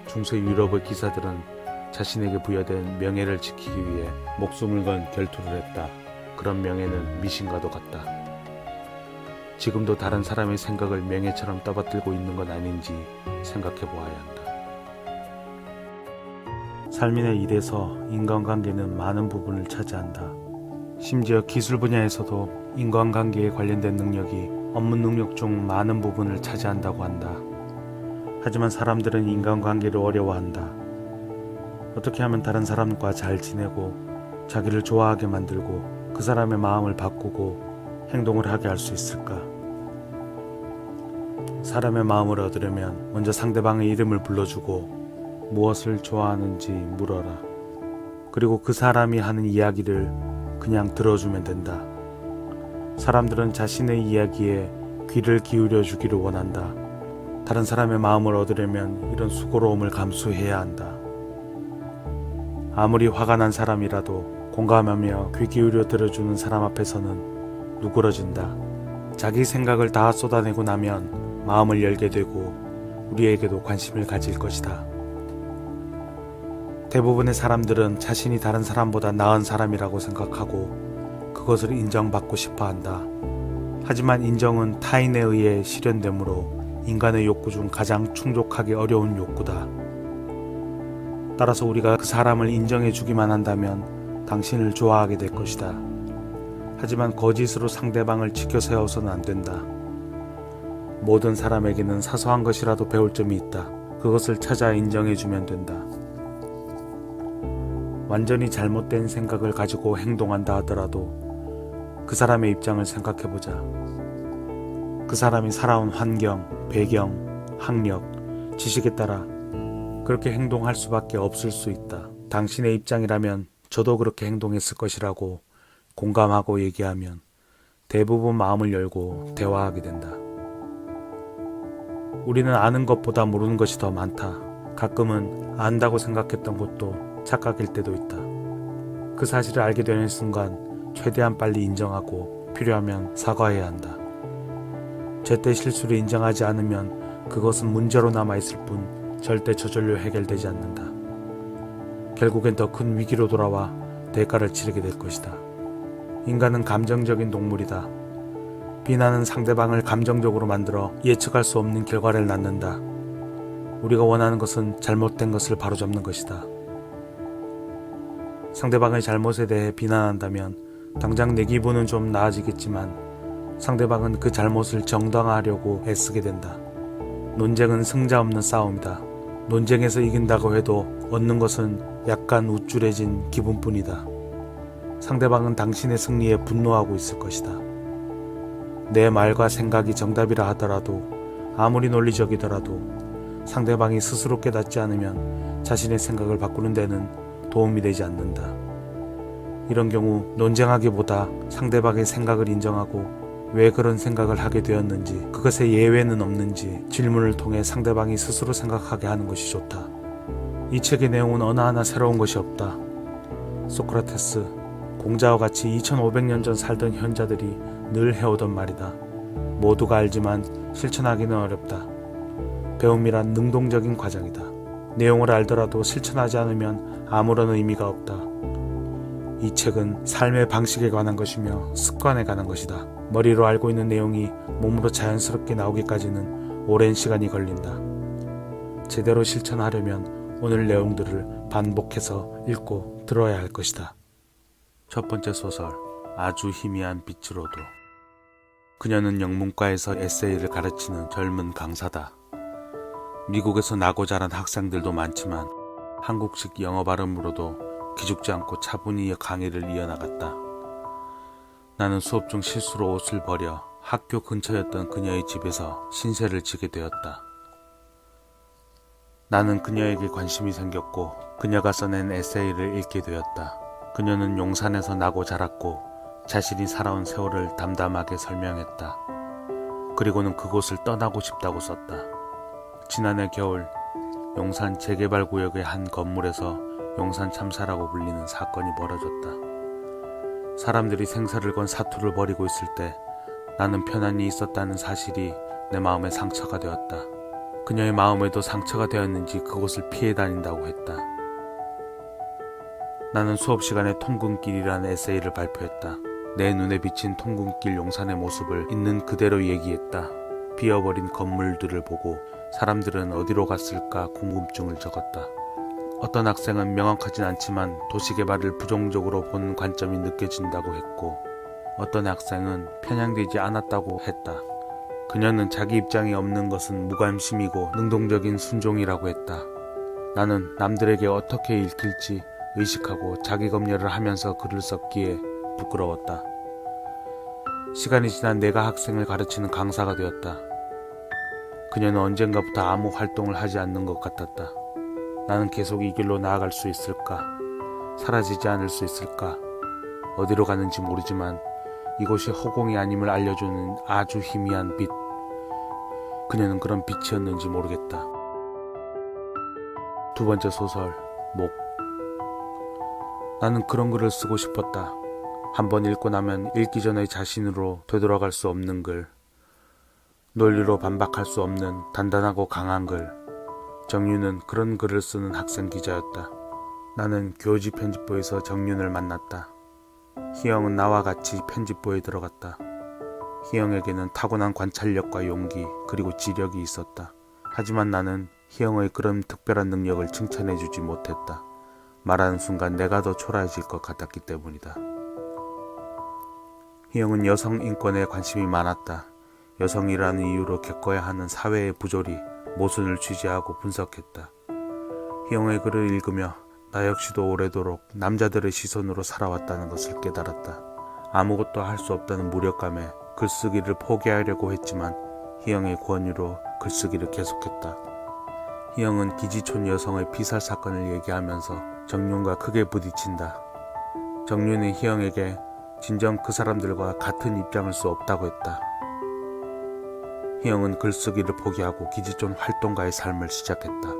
중세 유럽의 기사들은 자신에게 부여된 명예를 지키기 위해 목숨을 건 결투를 했다. 그런 명예는 미신과도 같다. 지금도 다른 사람의 생각을 명예처럼 떠받들고 있는 건 아닌지 생각해 보아야 한다. 삶이나 일에서 인간관계는 많은 부분을 차지한다. 심지어 기술 분야에서도 인간관계에 관련된 능력이 업무 능력 중 많은 부분을 차지한다고 한다. 하지만 사람들은 인간관계를 어려워한다. 어떻게 하면 다른 사람과 잘 지내고 자기를 좋아하게 만들고 그 사람의 마음을 바꾸고 행동을 하게 할 수 있을까? 사람의 마음을 얻으려면 먼저 상대방의 이름을 불러주고 무엇을 좋아하는지 물어라. 그리고 그 사람이 하는 이야기를 그냥 들어주면 된다. 사람들은 자신의 이야기에 귀를 기울여 주기를 원한다. 다른 사람의 마음을 얻으려면 이런 수고로움을 감수해야 한다. 아무리 화가 난 사람이라도 공감하며 귀 기울여 들어주는 사람 앞에서는 누그러진다. 자기 생각을 다 쏟아내고 나면 마음을 열게 되고 우리에게도 관심을 가질 것이다. 대부분의 사람들은 자신이 다른 사람보다 나은 사람이라고 생각하고 그것을 인정받고 싶어 한다. 하지만 인정은 타인에 의해 실현되므로 인간의 욕구 중 가장 충족하기 어려운 욕구다. 따라서 우리가 그 사람을 인정해 주기만 한다면 당신을 좋아하게 될 것이다. 하지만 거짓으로 상대방을 지켜 세워서는 안 된다. 모든 사람에게는 사소한 것이라도 배울 점이 있다. 그것을 찾아 인정해 주면 된다. 완전히 잘못된 생각을 가지고 행동한다 하더라도 그 사람의 입장을 생각해 보자. 그 사람이 살아온 환경, 배경, 학력, 지식에 따라 그렇게 행동할 수밖에 없을 수 있다. 당신의 입장이라면 저도 그렇게 행동했을 것이라고 공감하고 얘기하면 대부분 마음을 열고 대화하게 된다. 우리는 아는 것보다 모르는 것이 더 많다. 가끔은 안다고 생각했던 것도 착각일 때도 있다. 그 사실을 알게 되는 순간 최대한 빨리 인정하고 필요하면 사과해야 한다. 제때 실수를 인정하지 않으면 그것은 문제로 남아있을 뿐 절대 저절로 해결되지 않는다. 결국엔 더 큰 위기로 돌아와 대가를 치르게 될 것이다. 인간은 감정적인 동물이다. 비난은 상대방을 감정적으로 만들어 예측할 수 없는 결과를 낳는다. 우리가 원하는 것은 잘못된 것을 바로잡는 것이다. 상대방의 잘못에 대해 비난한다면 당장 내 기분은 좀 나아지겠지만 상대방은 그 잘못을 정당화하려고 애쓰게 된다. 논쟁은 승자 없는 싸움이다. 논쟁에서 이긴다고 해도 얻는 것은 약간 우쭐해진 기분뿐이다. 상대방은 당신의 승리에 분노하고 있을 것이다. 내 말과 생각이 정답이라 하더라도 아무리 논리적이더라도 상대방이 스스로 깨닫지 않으면 자신의 생각을 바꾸는 데는 도움이 되지 않는다. 이런 경우 논쟁하기보다 상대방의 생각을 인정하고 왜 그런 생각을 하게 되었는지, 그것에 예외는 없는지 질문을 통해 상대방이 스스로 생각하게 하는 것이 좋다. 이 책의 내용은 어느 하나 새로운 것이 없다. 소크라테스, 공자와 같이 2500년 전 살던 현자들이 늘 해오던 말이다. 모두가 알지만 실천하기는 어렵다. 배움이란 능동적인 과정이다. 내용을 알더라도 실천하지 않으면 아무런 의미가 없다. 이 책은 삶의 방식에 관한 것이며 습관에 관한 것이다. 머리로 알고 있는 내용이 몸으로 자연스럽게 나오기까지는 오랜 시간이 걸린다. 제대로 실천하려면 오늘 내용들을 반복해서 읽고 들어야 할 것이다. 첫 번째 소설, 아주 희미한 빛으로도. 그녀는 영문과에서 에세이를 가르치는 젊은 강사다. 미국에서 나고 자란 학생들도 많지만 한국식 영어 발음으로도 기죽지 않고 차분히 강의를 이어나갔다. 나는 수업 중 실수로 옷을 버려 학교 근처였던 그녀의 집에서 신세를 지게 되었다. 나는 그녀에게 관심이 생겼고 그녀가 써낸 에세이를 읽게 되었다. 그녀는 용산에서 나고 자랐고 자신이 살아온 세월을 담담하게 설명했다. 그리고는 그곳을 떠나고 싶다고 썼다. 지난해 겨울 용산 재개발구역의 한 건물에서 용산 참사라고 불리는 사건이 벌어졌다. 사람들이 생사를 건 사투를 벌이고 있을 때 나는 편안히 있었다는 사실이 내 마음에 상처가 되었다. 그녀의 마음에도 상처가 되었는지 그곳을 피해 다닌다고 했다. 나는 수업 시간에 통근길이라는 에세이를 발표했다. 내 눈에 비친 통근길 용산의 모습을 있는 그대로 얘기했다. 비어버린 건물들을 보고 사람들은 어디로 갔을까 궁금증을 적었다. 어떤 학생은 명확하진 않지만 도시개발을 부정적으로 본 관점이 느껴진다고 했고, 어떤 학생은 편향되지 않았다고 했다. 그녀는 자기 입장이 없는 것은 무관심이고 능동적인 순종이라고 했다. 나는 남들에게 어떻게 읽힐지 의식하고 자기 검열을 하면서 글을 썼기에 부끄러웠다. 시간이 지난 내가 학생을 가르치는 강사가 되었다. 그녀는 언젠가부터 아무 활동을 하지 않는 것 같았다. 나는 계속 이 길로 나아갈 수 있을까? 사라지지 않을 수 있을까? 어디로 가는지 모르지만 이곳이 허공이 아님을 알려주는 아주 희미한 빛. 그녀는 그런 빛이었는지 모르겠다. 두 번째 소설, 목. 나는 그런 글을 쓰고 싶었다. 한번 읽고 나면 읽기 전의 자신으로 되돌아갈 수 없는 글. 논리로 반박할 수 없는 단단하고 강한 글. 정윤은 그런 글을 쓰는 학생 기자였다. 나는 교지 편집부에서 정윤을 만났다. 희영은 나와 같이 편집부에 들어갔다. 희영에게는 타고난 관찰력과 용기 그리고 지력이 있었다. 하지만 나는 희영의 그런 특별한 능력을 칭찬해주지 못했다. 말하는 순간 내가 더 초라해질 것 같았기 때문이다. 희영은 여성 인권에 관심이 많았다. 여성이라는 이유로 겪어야 하는 사회의 부조리, 모순을 취재하고 분석했다. 희영의 글을 읽으며 나 역시도 오래도록 남자들의 시선으로 살아왔다는 것을 깨달았다. 아무것도 할 수 없다는 무력감에 글쓰기를 포기하려고 했지만 희영의 권유로 글쓰기를 계속했다. 희영은 기지촌 여성의 피살 사건을 얘기하면서 정윤과 크게 부딪힌다. 정윤은 희영에게 진정 그 사람들과 같은 입장일 수 없다고 했다. 희영은 글쓰기를 포기하고 기지촌 활동가의 삶을 시작했다.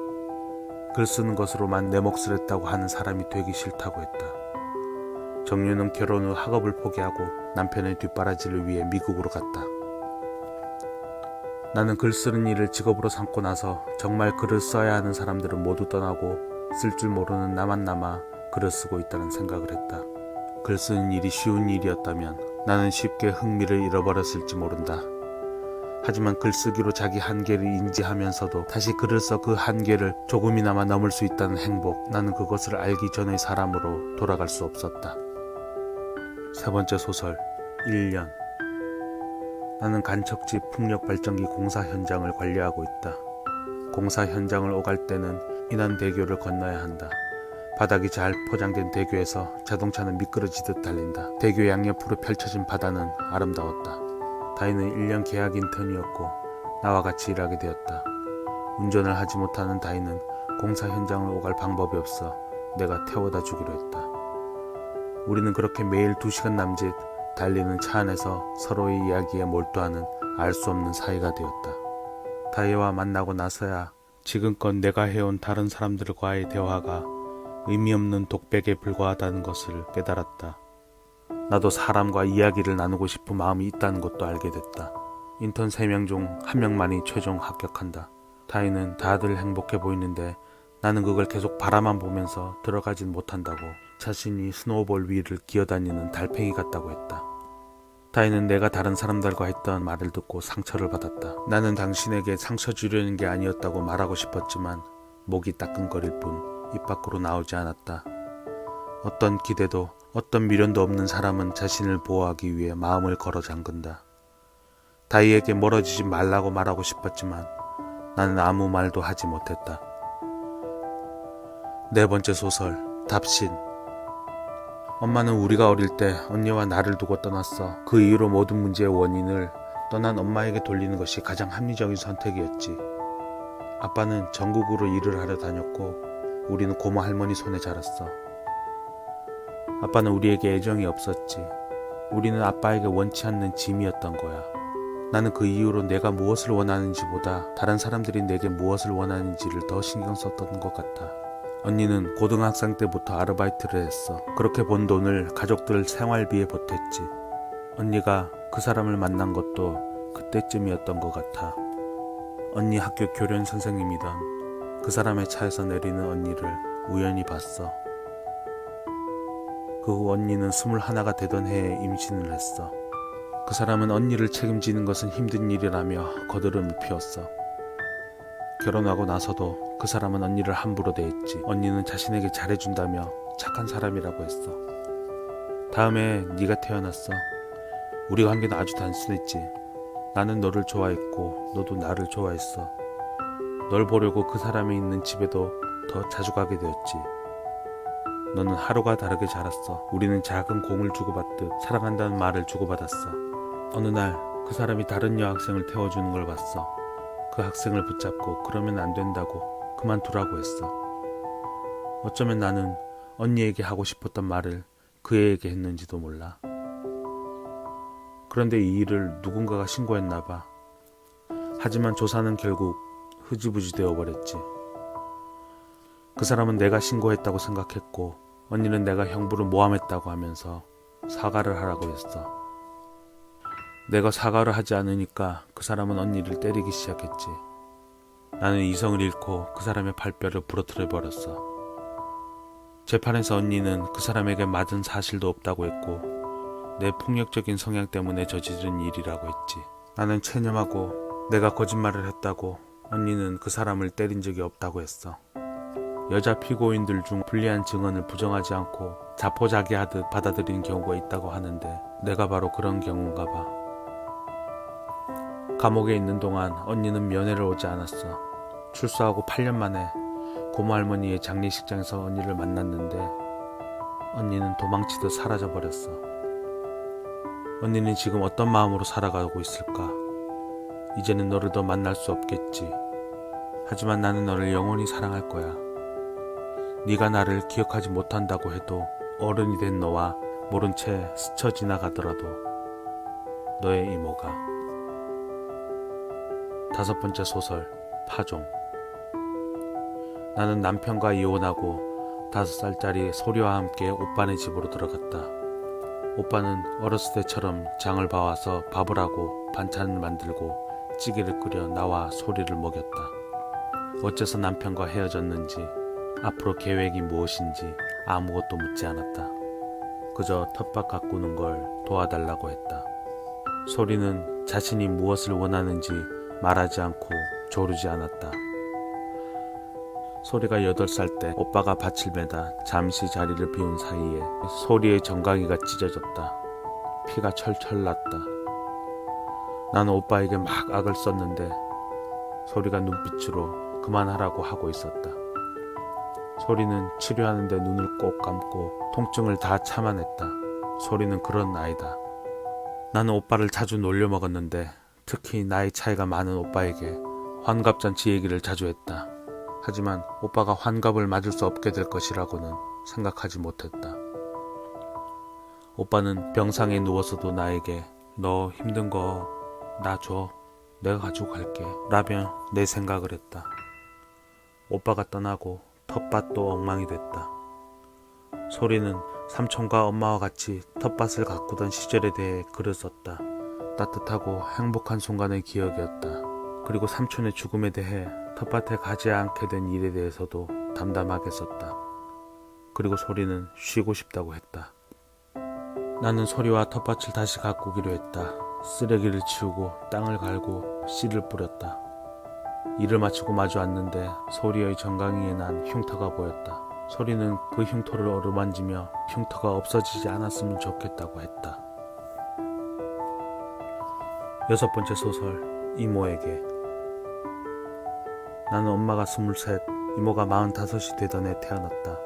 글쓰는 것으로만 내 몫을 했다고 하는 사람이 되기 싫다고 했다. 정윤은 결혼 후 학업을 포기하고 남편의 뒷바라지를 위해 미국으로 갔다. 나는 글쓰는 일을 직업으로 삼고 나서 정말 글을 써야 하는 사람들은 모두 떠나고 쓸 줄 모르는 나만 남아 글을 쓰고 있다는 생각을 했다. 글 쓰는 일이 쉬운 일이었다면 나는 쉽게 흥미를 잃어버렸을지 모른다. 하지만 글쓰기로 자기 한계를 인지하면서도 다시 글을 써 그 한계를 조금이나마 넘을 수 있다는 행복, 나는 그것을 알기 전의 사람으로 돌아갈 수 없었다. 세 번째 소설, 1년. 나는 간척지 풍력발전기 공사 현장을 관리하고 있다. 공사 현장을 오갈 때는 인환대교를 건너야 한다. 바닥이 잘 포장된 대교에서 자동차는 미끄러지듯 달린다. 대교 양옆으로 펼쳐진 바다는 아름다웠다. 다희는 1년 계약 인턴이었고 나와 같이 일하게 되었다. 운전을 하지 못하는 다희는 공사 현장을 오갈 방법이 없어 내가 태워다 주기로 했다. 우리는 그렇게 매일 2시간 남짓 달리는 차 안에서 서로의 이야기에 몰두하는 알 수 없는 사이가 되었다. 다희와 만나고 나서야 지금껏 내가 해온 다른 사람들과의 대화가 의미 없는 독백에 불과하다는 것을 깨달았다. 나도 사람과 이야기를 나누고 싶은 마음이 있다는 것도 알게 됐다. 인턴 3명 중 1명만이 최종 합격한다. 다희는 다들 행복해 보이는데 나는 그걸 계속 바라만 보면서 들어가진 못한다고 자신이 스노우볼 위를 기어다니는 달팽이 같다고 했다. 다희는 내가 다른 사람들과 했던 말을 듣고 상처를 받았다. 나는 당신에게 상처 주려는 게 아니었다고 말하고 싶었지만 목이 따끔거릴 뿐 입 밖으로 나오지 않았다. 어떤 기대도 어떤 미련도 없는 사람은 자신을 보호하기 위해 마음을 걸어 잠근다. 다희에게 멀어지지 말라고 말하고 싶었지만 나는 아무 말도 하지 못했다. 네 번째 소설, 답신. 엄마는 우리가 어릴 때 언니와 나를 두고 떠났어. 그 이후로 모든 문제의 원인을 떠난 엄마에게 돌리는 것이 가장 합리적인 선택이었지. 아빠는 전국으로 일을 하러 다녔고 우리는 고모 할머니 손에 자랐어. 아빠는 우리에게 애정이 없었지. 우리는 아빠에게 원치 않는 짐이었던 거야. 나는 그 이후로 내가 무엇을 원하는지보다 다른 사람들이 내게 무엇을 원하는지를 더 신경 썼던 것 같아. 언니는 고등학생 때부터 아르바이트를 했어. 그렇게 번 돈을 가족들 생활비에 보탰지. 언니가 그 사람을 만난 것도 그때쯤이었던 것 같아. 언니 학교 교련 선생님이던 그 사람의 차에서 내리는 언니를 우연히 봤어. 그 후 언니는 21가 되던 해에 임신을 했어. 그 사람은 언니를 책임지는 것은 힘든 일이라며 거드름을 피웠어. 결혼하고 나서도 그 사람은 언니를 함부로 대했지. 언니는 자신에게 잘해준다며 착한 사람이라고 했어. 다음에 네가 태어났어. 우리 관계는 아주 단순했지. 나는 너를 좋아했고 너도 나를 좋아했어. 널 보려고 그 사람이 있는 집에도 더 자주 가게 되었지. 너는 하루가 다르게 자랐어. 우리는 작은 공을 주고받듯 사랑한다는 말을 주고받았어. 어느 날 그 사람이 다른 여학생을 태워주는 걸 봤어. 그 학생을 붙잡고 그러면 안 된다고 그만두라고 했어. 어쩌면 나는 언니에게 하고 싶었던 말을 그 애에게 했는지도 몰라. 그런데 이 일을 누군가가 신고했나 봐. 하지만 조사는 결국 흐지부지 되어버렸지. 그 사람은 내가 신고했다고 생각했고 언니는 내가 형부를 모함했다고 하면서 사과를 하라고 했어. 내가 사과를 하지 않으니까 그 사람은 언니를 때리기 시작했지. 나는 이성을 잃고 그 사람의 발뼈를 부러뜨려 버렸어. 재판에서 언니는 그 사람에게 맞은 사실도 없다고 했고 내 폭력적인 성향 때문에 저지른 일이라고 했지. 나는 체념하고 내가 거짓말을 했다고, 언니는 그 사람을 때린 적이 없다고 했어. 여자 피고인들 중 불리한 증언을 부정하지 않고 자포자기하듯 받아들이는 경우가 있다고 하는데 내가 바로 그런 경우인가 봐. 감옥에 있는 동안 언니는 면회를 오지 않았어. 출소하고 8년 만에 고모 할머니의 장례식장에서 언니를 만났는데 언니는 도망치듯 사라져버렸어. 언니는 지금 어떤 마음으로 살아가고 있을까? 이제는 너를 더 만날 수 없겠지. 하지만 나는 너를 영원히 사랑할 거야. 네가 나를 기억하지 못한다고 해도 어른이 된 너와 모른 채 스쳐 지나가더라도 너의 이모가. 5번째 소설, 파종. 나는 남편과 이혼하고 5살짜리 소리와 함께 오빠네 집으로 들어갔다. 오빠는 어렸을 때처럼 장을 봐와서 밥을 하고 반찬을 만들고 찌개를 끓여 나와 소리를 먹였다. 어째서 남편과 헤어졌는지, 앞으로 계획이 무엇인지 아무것도 묻지 않았다. 그저 텃밭 가꾸는 걸 도와달라고 했다. 소리는 자신이 무엇을 원하는지 말하지 않고 조르지 않았다. 소리가 8살 때 오빠가 밭을 매다 잠시 자리를 비운 사이에 소리의 정강이가 찢어졌다. 피가 철철 났다. 나는 오빠에게 막 악을 썼는데 소리가 눈빛으로 그만하라고 하고 있었다. 소리는 치료하는데 눈을 꼭 감고 통증을 다 참아냈다. 소리는 그런 아이다. 나는 오빠를 자주 놀려먹었는데 특히 나이 차이가 많은 오빠에게 환갑잔치 얘기를 자주 했다. 하지만 오빠가 환갑을 맞을 수 없게 될 것이라고는 생각하지 못했다. 오빠는 병상에 누워서도 나에게 너 힘든 거 나 줘. 내가 가지고 갈게. 라며 내 생각을 했다. 오빠가 떠나고 텃밭도 엉망이 됐다. 소리는 삼촌과 엄마와 같이 텃밭을 가꾸던 시절에 대해 글을 썼다. 따뜻하고 행복한 순간의 기억이었다. 그리고 삼촌의 죽음에 대해 텃밭에 가지 않게 된 일에 대해서도 담담하게 썼다. 그리고 소리는 쉬고 싶다고 했다. 나는 소리와 텃밭을 다시 가꾸기로 했다. 쓰레기를 치우고 땅을 갈고 씨를 뿌렸다. 일을 마치고 마주 앉는데 소리의 정강이에 난 흉터가 보였다. 소리는 그 흉터를 어루만지며 흉터가 없어지지 않았으면 좋겠다고 했다. 6번째 소설, 이모에게. 나는 엄마가 23, 이모가 45이 되던 해 태어났다.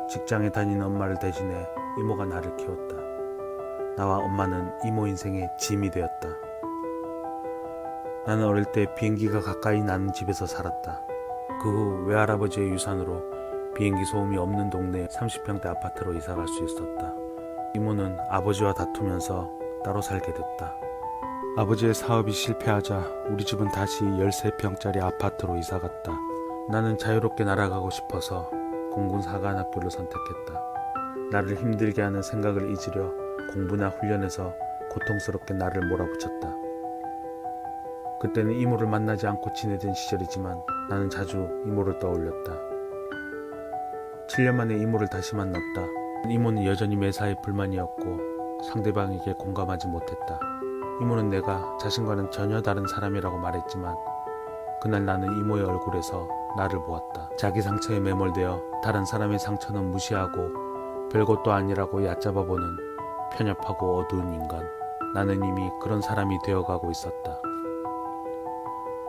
직장에 다니는 엄마를 대신해 이모가 나를 키웠다. 나와 엄마는 이모 인생의 짐이 되었다. 나는 어릴 때 비행기가 가까이 나는 집에서 살았다. 그 후 외할아버지의 유산으로 비행기 소음이 없는 동네 30평대 아파트로 이사갈 수 있었다. 이모는 아버지와 다투면서 따로 살게 됐다. 아버지의 사업이 실패하자 우리 집은 다시 13평짜리 아파트로 이사갔다. 나는 자유롭게 날아가고 싶어서 공군사관학교를 선택했다. 나를 힘들게 하는 생각을 잊으려 공부나 훈련에서 고통스럽게 나를 몰아붙였다. 그때는 이모를 만나지 않고 지내던 시절이지만 나는 자주 이모를 떠올렸다. 7년 만에 이모를 다시 만났다. 이모는 여전히 매사에 불만이었고 상대방에게 공감하지 못했다. 이모는 내가 자신과는 전혀 다른 사람이라고 말했지만 그날 나는 이모의 얼굴에서 나를 보았다. 자기 상처에 매몰되어 다른 사람의 상처는 무시하고 별것도 아니라고 얕잡아보는 편협하고 어두운 인간. 나는 이미 그런 사람이 되어가고 있었다.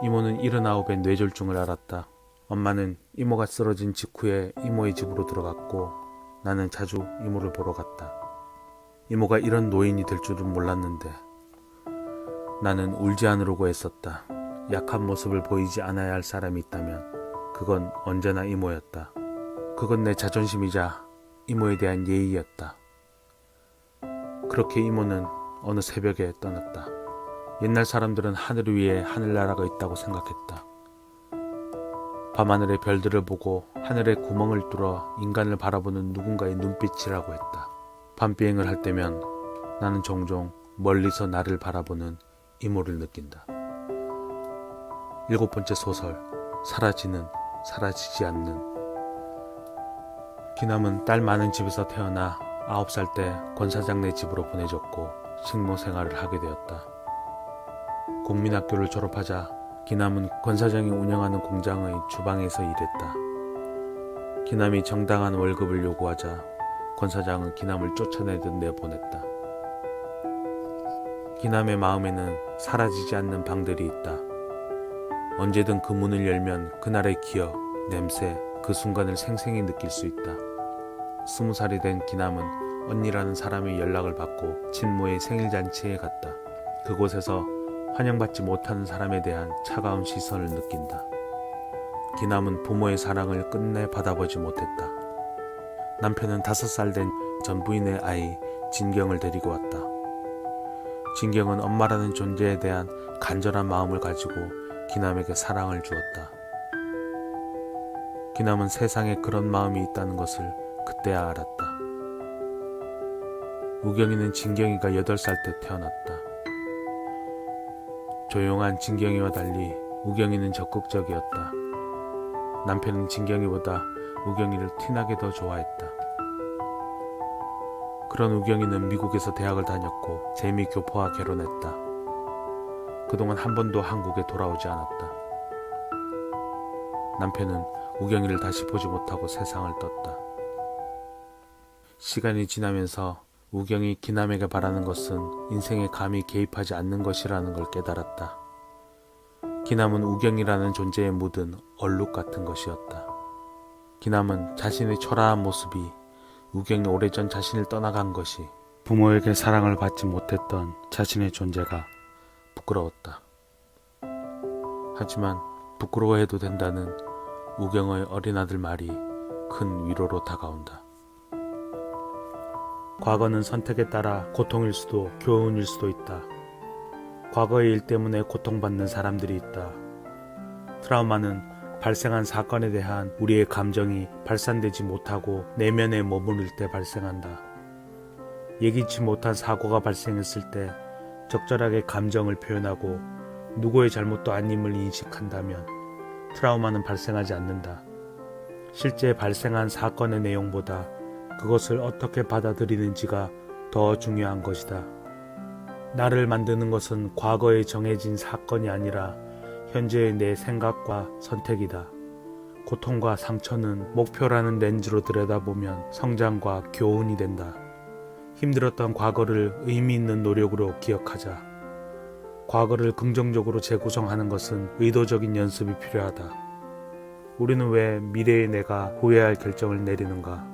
이모는 79에 뇌졸중을 앓았다. 엄마는 이모가 쓰러진 직후에 이모의 집으로 들어갔고 나는 자주 이모를 보러 갔다. 이모가 이런 노인이 될 줄은 몰랐는데 나는 울지 않으려고 애썼다. 약한 모습을 보이지 않아야 할 사람이 있다면 그건 언제나 이모였다. 그건 내 자존심이자 이모에 대한 예의였다. 그렇게 이모는 어느 새벽에 떠났다. 옛날 사람들은 하늘 위에 하늘나라가 있다고 생각했다. 밤하늘의 별들을 보고 하늘의 구멍을 뚫어 인간을 바라보는 누군가의 눈빛이라고 했다. 밤비행을 할 때면 나는 종종 멀리서 나를 바라보는 이모를 느낀다. 7번째 소설, 사라지는, 사라지지 않는. 기남은 딸 많은 집에서 태어나 9살 때 권사장네 집으로 보내졌고 식모 생활을 하게 되었다. 국민학교를 졸업하자 기남은 권사장이 운영하는 공장의 주방에서 일했다. 기남이 정당한 월급을 요구하자 권사장은 기남을 쫓아내듯 내보냈다. 기남의 마음에는 사라지지 않는 방들이 있다. 언제든 그 문을 열면 그날의 기억, 냄새, 그 순간을 생생히 느낄 수 있다. 20살이 된 기남은 언니라는 사람의 연락을 받고 친모의 생일잔치에 갔다. 그곳에서 환영받지 못하는 사람에 대한 차가운 시선을 느낀다. 기남은 부모의 사랑을 끝내 받아보지 못했다. 남편은 5살 된 전 부인의 아이 진경을 데리고 왔다. 진경은 엄마라는 존재에 대한 간절한 마음을 가지고 기남에게 사랑을 주었다. 기남은 세상에 그런 마음이 있다는 것을 그때야 알았다. 우경이는 진경이가 8살 때 태어났다. 조용한 진경이와 달리 우경이는 적극적이었다. 남편은 진경이보다 우경이를 티나게 더 좋아했다. 그런 우경이는 미국에서 대학을 다녔고 재미교포와 결혼했다. 그동안 한 번도 한국에 돌아오지 않았다. 남편은 우경이를 다시 보지 못하고 세상을 떴다. 시간이 지나면서 우경이 기남에게 바라는 것은 인생에 감히 개입하지 않는 것이라는 걸 깨달았다. 기남은 우경이라는 존재에 묻은 얼룩 같은 것이었다. 기남은 자신의 초라한 모습이 우경이 오래전 자신을 떠나간 것이 부모에게 사랑을 받지 못했던 자신의 존재가 부끄러웠다. 하지만 부끄러워해도 된다는 우경의 어린 아들 말이 큰 위로로 다가온다. 과거는 선택에 따라 고통일 수도 교훈일 수도 있다. 과거의 일 때문에 고통받는 사람들이 있다. 트라우마는 발생한 사건에 대한 우리의 감정이 발산되지 못하고 내면에 머무를 때 발생한다. 예기치 못한 사고가 발생했을 때 적절하게 감정을 표현하고 누구의 잘못도 아님을 인식한다면 트라우마는 발생하지 않는다. 실제 발생한 사건의 내용보다 그것을 어떻게 받아들이는지가 더 중요한 것이다. 나를 만드는 것은 과거에 정해진 사건이 아니라 현재의 내 생각과 선택이다. 고통과 상처는 목표라는 렌즈로 들여다보면 성장과 교훈이 된다. 힘들었던 과거를 의미 있는 노력으로 기억하자. 과거를 긍정적으로 재구성하는 것은 의도적인 연습이 필요하다. 우리는 왜 미래의 내가 후회할 결정을 내리는가?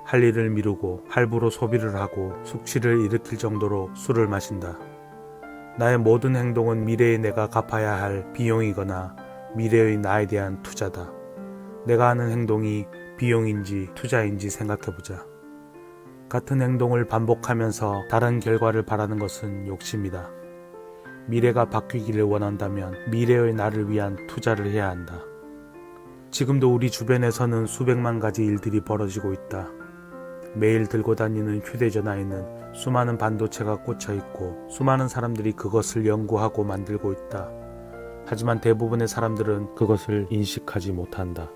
할 일을 미루고 할부로 소비를 하고 숙취를 일으킬 정도로 술을 마신다. 나의 모든 행동은 미래의 내가 갚아야 할 비용이거나 미래의 나에 대한 투자다. 내가 하는 행동이 비용인지 투자인지 생각해보자. 같은 행동을 반복하면서 다른 결과를 바라는 것은 욕심이다. 미래가 바뀌기를 원한다면 미래의 나를 위한 투자를 해야 한다. 지금도 우리 주변에서는 수백만 가지 일들이 벌어지고 있다. 매일 들고 다니는 휴대전화에는 수많은 반도체가 꽂혀 있고 수많은 사람들이 그것을 연구하고 만들고 있다. 하지만 대부분의 사람들은 그것을 인식하지 못한다.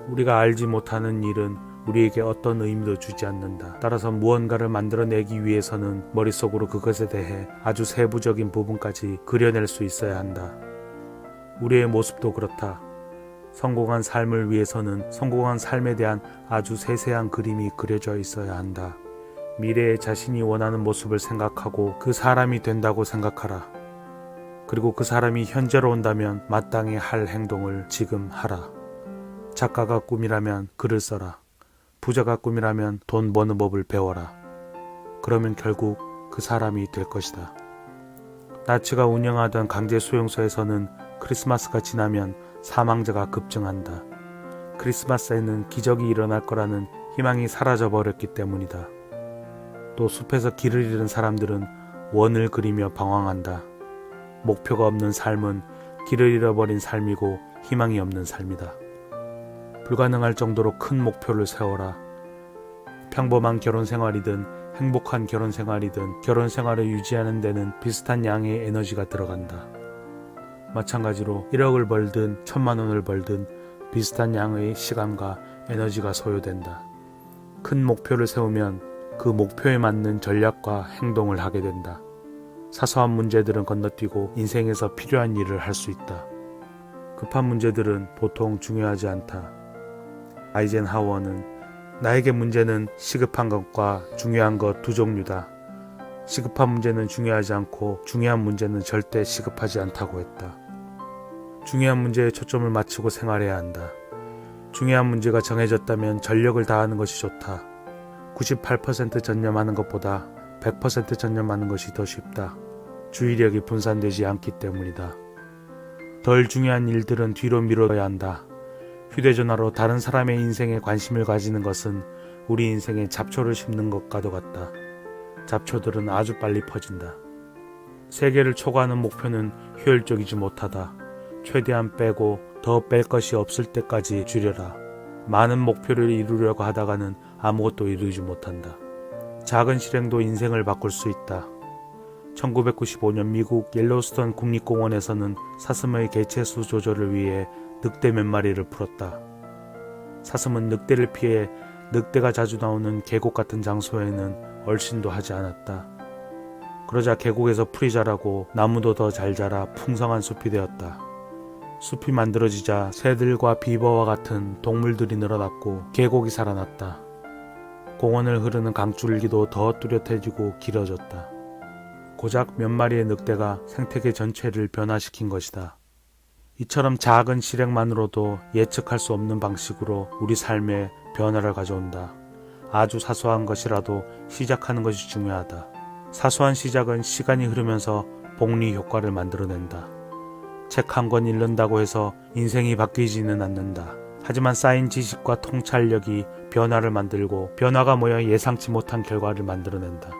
우리가 알지 못하는 일은 우리에게 어떤 의미도 주지 않는다. 따라서 무언가를 만들어내기 위해서는 머릿속으로 그것에 대해 아주 세부적인 부분까지 그려낼 수 있어야 한다. 우리의 모습도 그렇다. 성공한 삶을 위해서는 성공한 삶에 대한 아주 세세한 그림이 그려져 있어야 한다. 미래에 자신이 원하는 모습을 생각하고 그 사람이 된다고 생각하라. 그리고 그 사람이 현재로 온다면 마땅히 할 행동을 지금 하라. 작가가 꿈이라면 글을 써라. 부자가 꿈이라면 돈 버는 법을 배워라. 그러면 결국 그 사람이 될 것이다. 나치가 운영하던 강제 수용소에서는 크리스마스가 지나면 사망자가 급증한다. 크리스마스에는 기적이 일어날 거라는 희망이 사라져버렸기 때문이다. 또 숲에서 길을 잃은 사람들은 원을 그리며 방황한다. 목표가 없는 삶은 길을 잃어버린 삶이고 희망이 없는 삶이다. 불가능할 정도로 큰 목표를 세워라. 평범한 결혼 생활이든 행복한 결혼 생활이든 결혼 생활을 유지하는 데는 비슷한 양의 에너지가 들어간다. 마찬가지로 1억을 벌든 1,000만 원을 벌든 비슷한 양의 시간과 에너지가 소요된다. 큰 목표를 세우면 그 목표에 맞는 전략과 행동을 하게 된다. 사소한 문제들은 건너뛰고 인생에서 필요한 일을 할 수 있다. 급한 문제들은 보통 중요하지 않다. 아이젠하워는 나에게 문제는 시급한 것과 중요한 것 두 종류다. 시급한 문제는 중요하지 않고 중요한 문제는 절대 시급하지 않다고 했다. 중요한 문제에 초점을 맞추고 생활해야 한다. 중요한 문제가 정해졌다면 전력을 다하는 것이 좋다. 98% 전념하는 것보다 100% 전념하는 것이 더 쉽다. 주의력이 분산되지 않기 때문이다. 덜 중요한 일들은 뒤로 미뤄야 한다. 휴대전화로 다른 사람의 인생에 관심을 가지는 것은 우리 인생에 잡초를 심는 것과도 같다. 잡초들은 아주 빨리 퍼진다. 세계를 초과하는 목표는 효율적이지 못하다. 최대한 빼고 더 뺄 것이 없을 때까지 줄여라. 많은 목표를 이루려고 하다가는 아무것도 이루지 못한다. 작은 실행도 인생을 바꿀 수 있다. 1995년 미국 옐로스톤 국립공원에서는 사슴의 개체수 조절을 위해 늑대 몇 마리를 풀었다. 사슴은 늑대를 피해 늑대가 자주 나오는 계곡 같은 장소에는 얼씬도 하지 않았다. 그러자 계곡에서 풀이 자라고 나무도 더 잘 자라 풍성한 숲이 되었다. 숲이 만들어지자 새들과 비버와 같은 동물들이 늘어났고 계곡이 살아났다. 공원을 흐르는 강줄기도 더 뚜렷해지고 길어졌다. 고작 몇 마리의 늑대가 생태계 전체를 변화시킨 것이다. 이처럼 작은 실행만으로도 예측할 수 없는 방식으로 우리 삶에 변화를 가져온다. 아주 사소한 것이라도 시작하는 것이 중요하다. 사소한 시작은 시간이 흐르면서 복리 효과를 만들어낸다. 책 한 권 읽는다고 해서 인생이 바뀌지는 않는다. 하지만 쌓인 지식과 통찰력이 변화를 만들고 변화가 모여 예상치 못한 결과를 만들어낸다.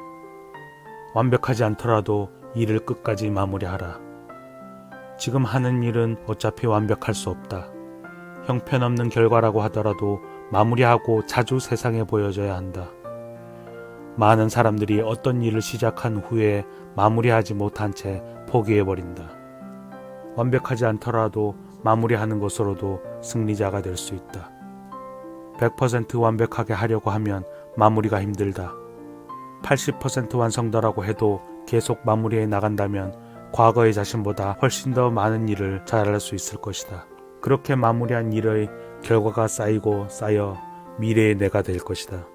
완벽하지 않더라도 일을 끝까지 마무리하라. 지금 하는 일은 어차피 완벽할 수 없다. 형편없는 결과라고 하더라도 마무리하고 자주 세상에 보여줘야 한다. 많은 사람들이 어떤 일을 시작한 후에 마무리하지 못한 채 포기해버린다. 완벽하지 않더라도 마무리하는 것으로도 승리자가 될 수 있다. 100% 완벽하게 하려고 하면 마무리가 힘들다. 80% 완성도라고 해도 계속 마무리해 나간다면 과거의 자신보다 훨씬 더 많은 일을 잘할 수 있을 것이다. 그렇게 마무리한 일의 결과가 쌓이고 쌓여 미래의 내가 될 것이다.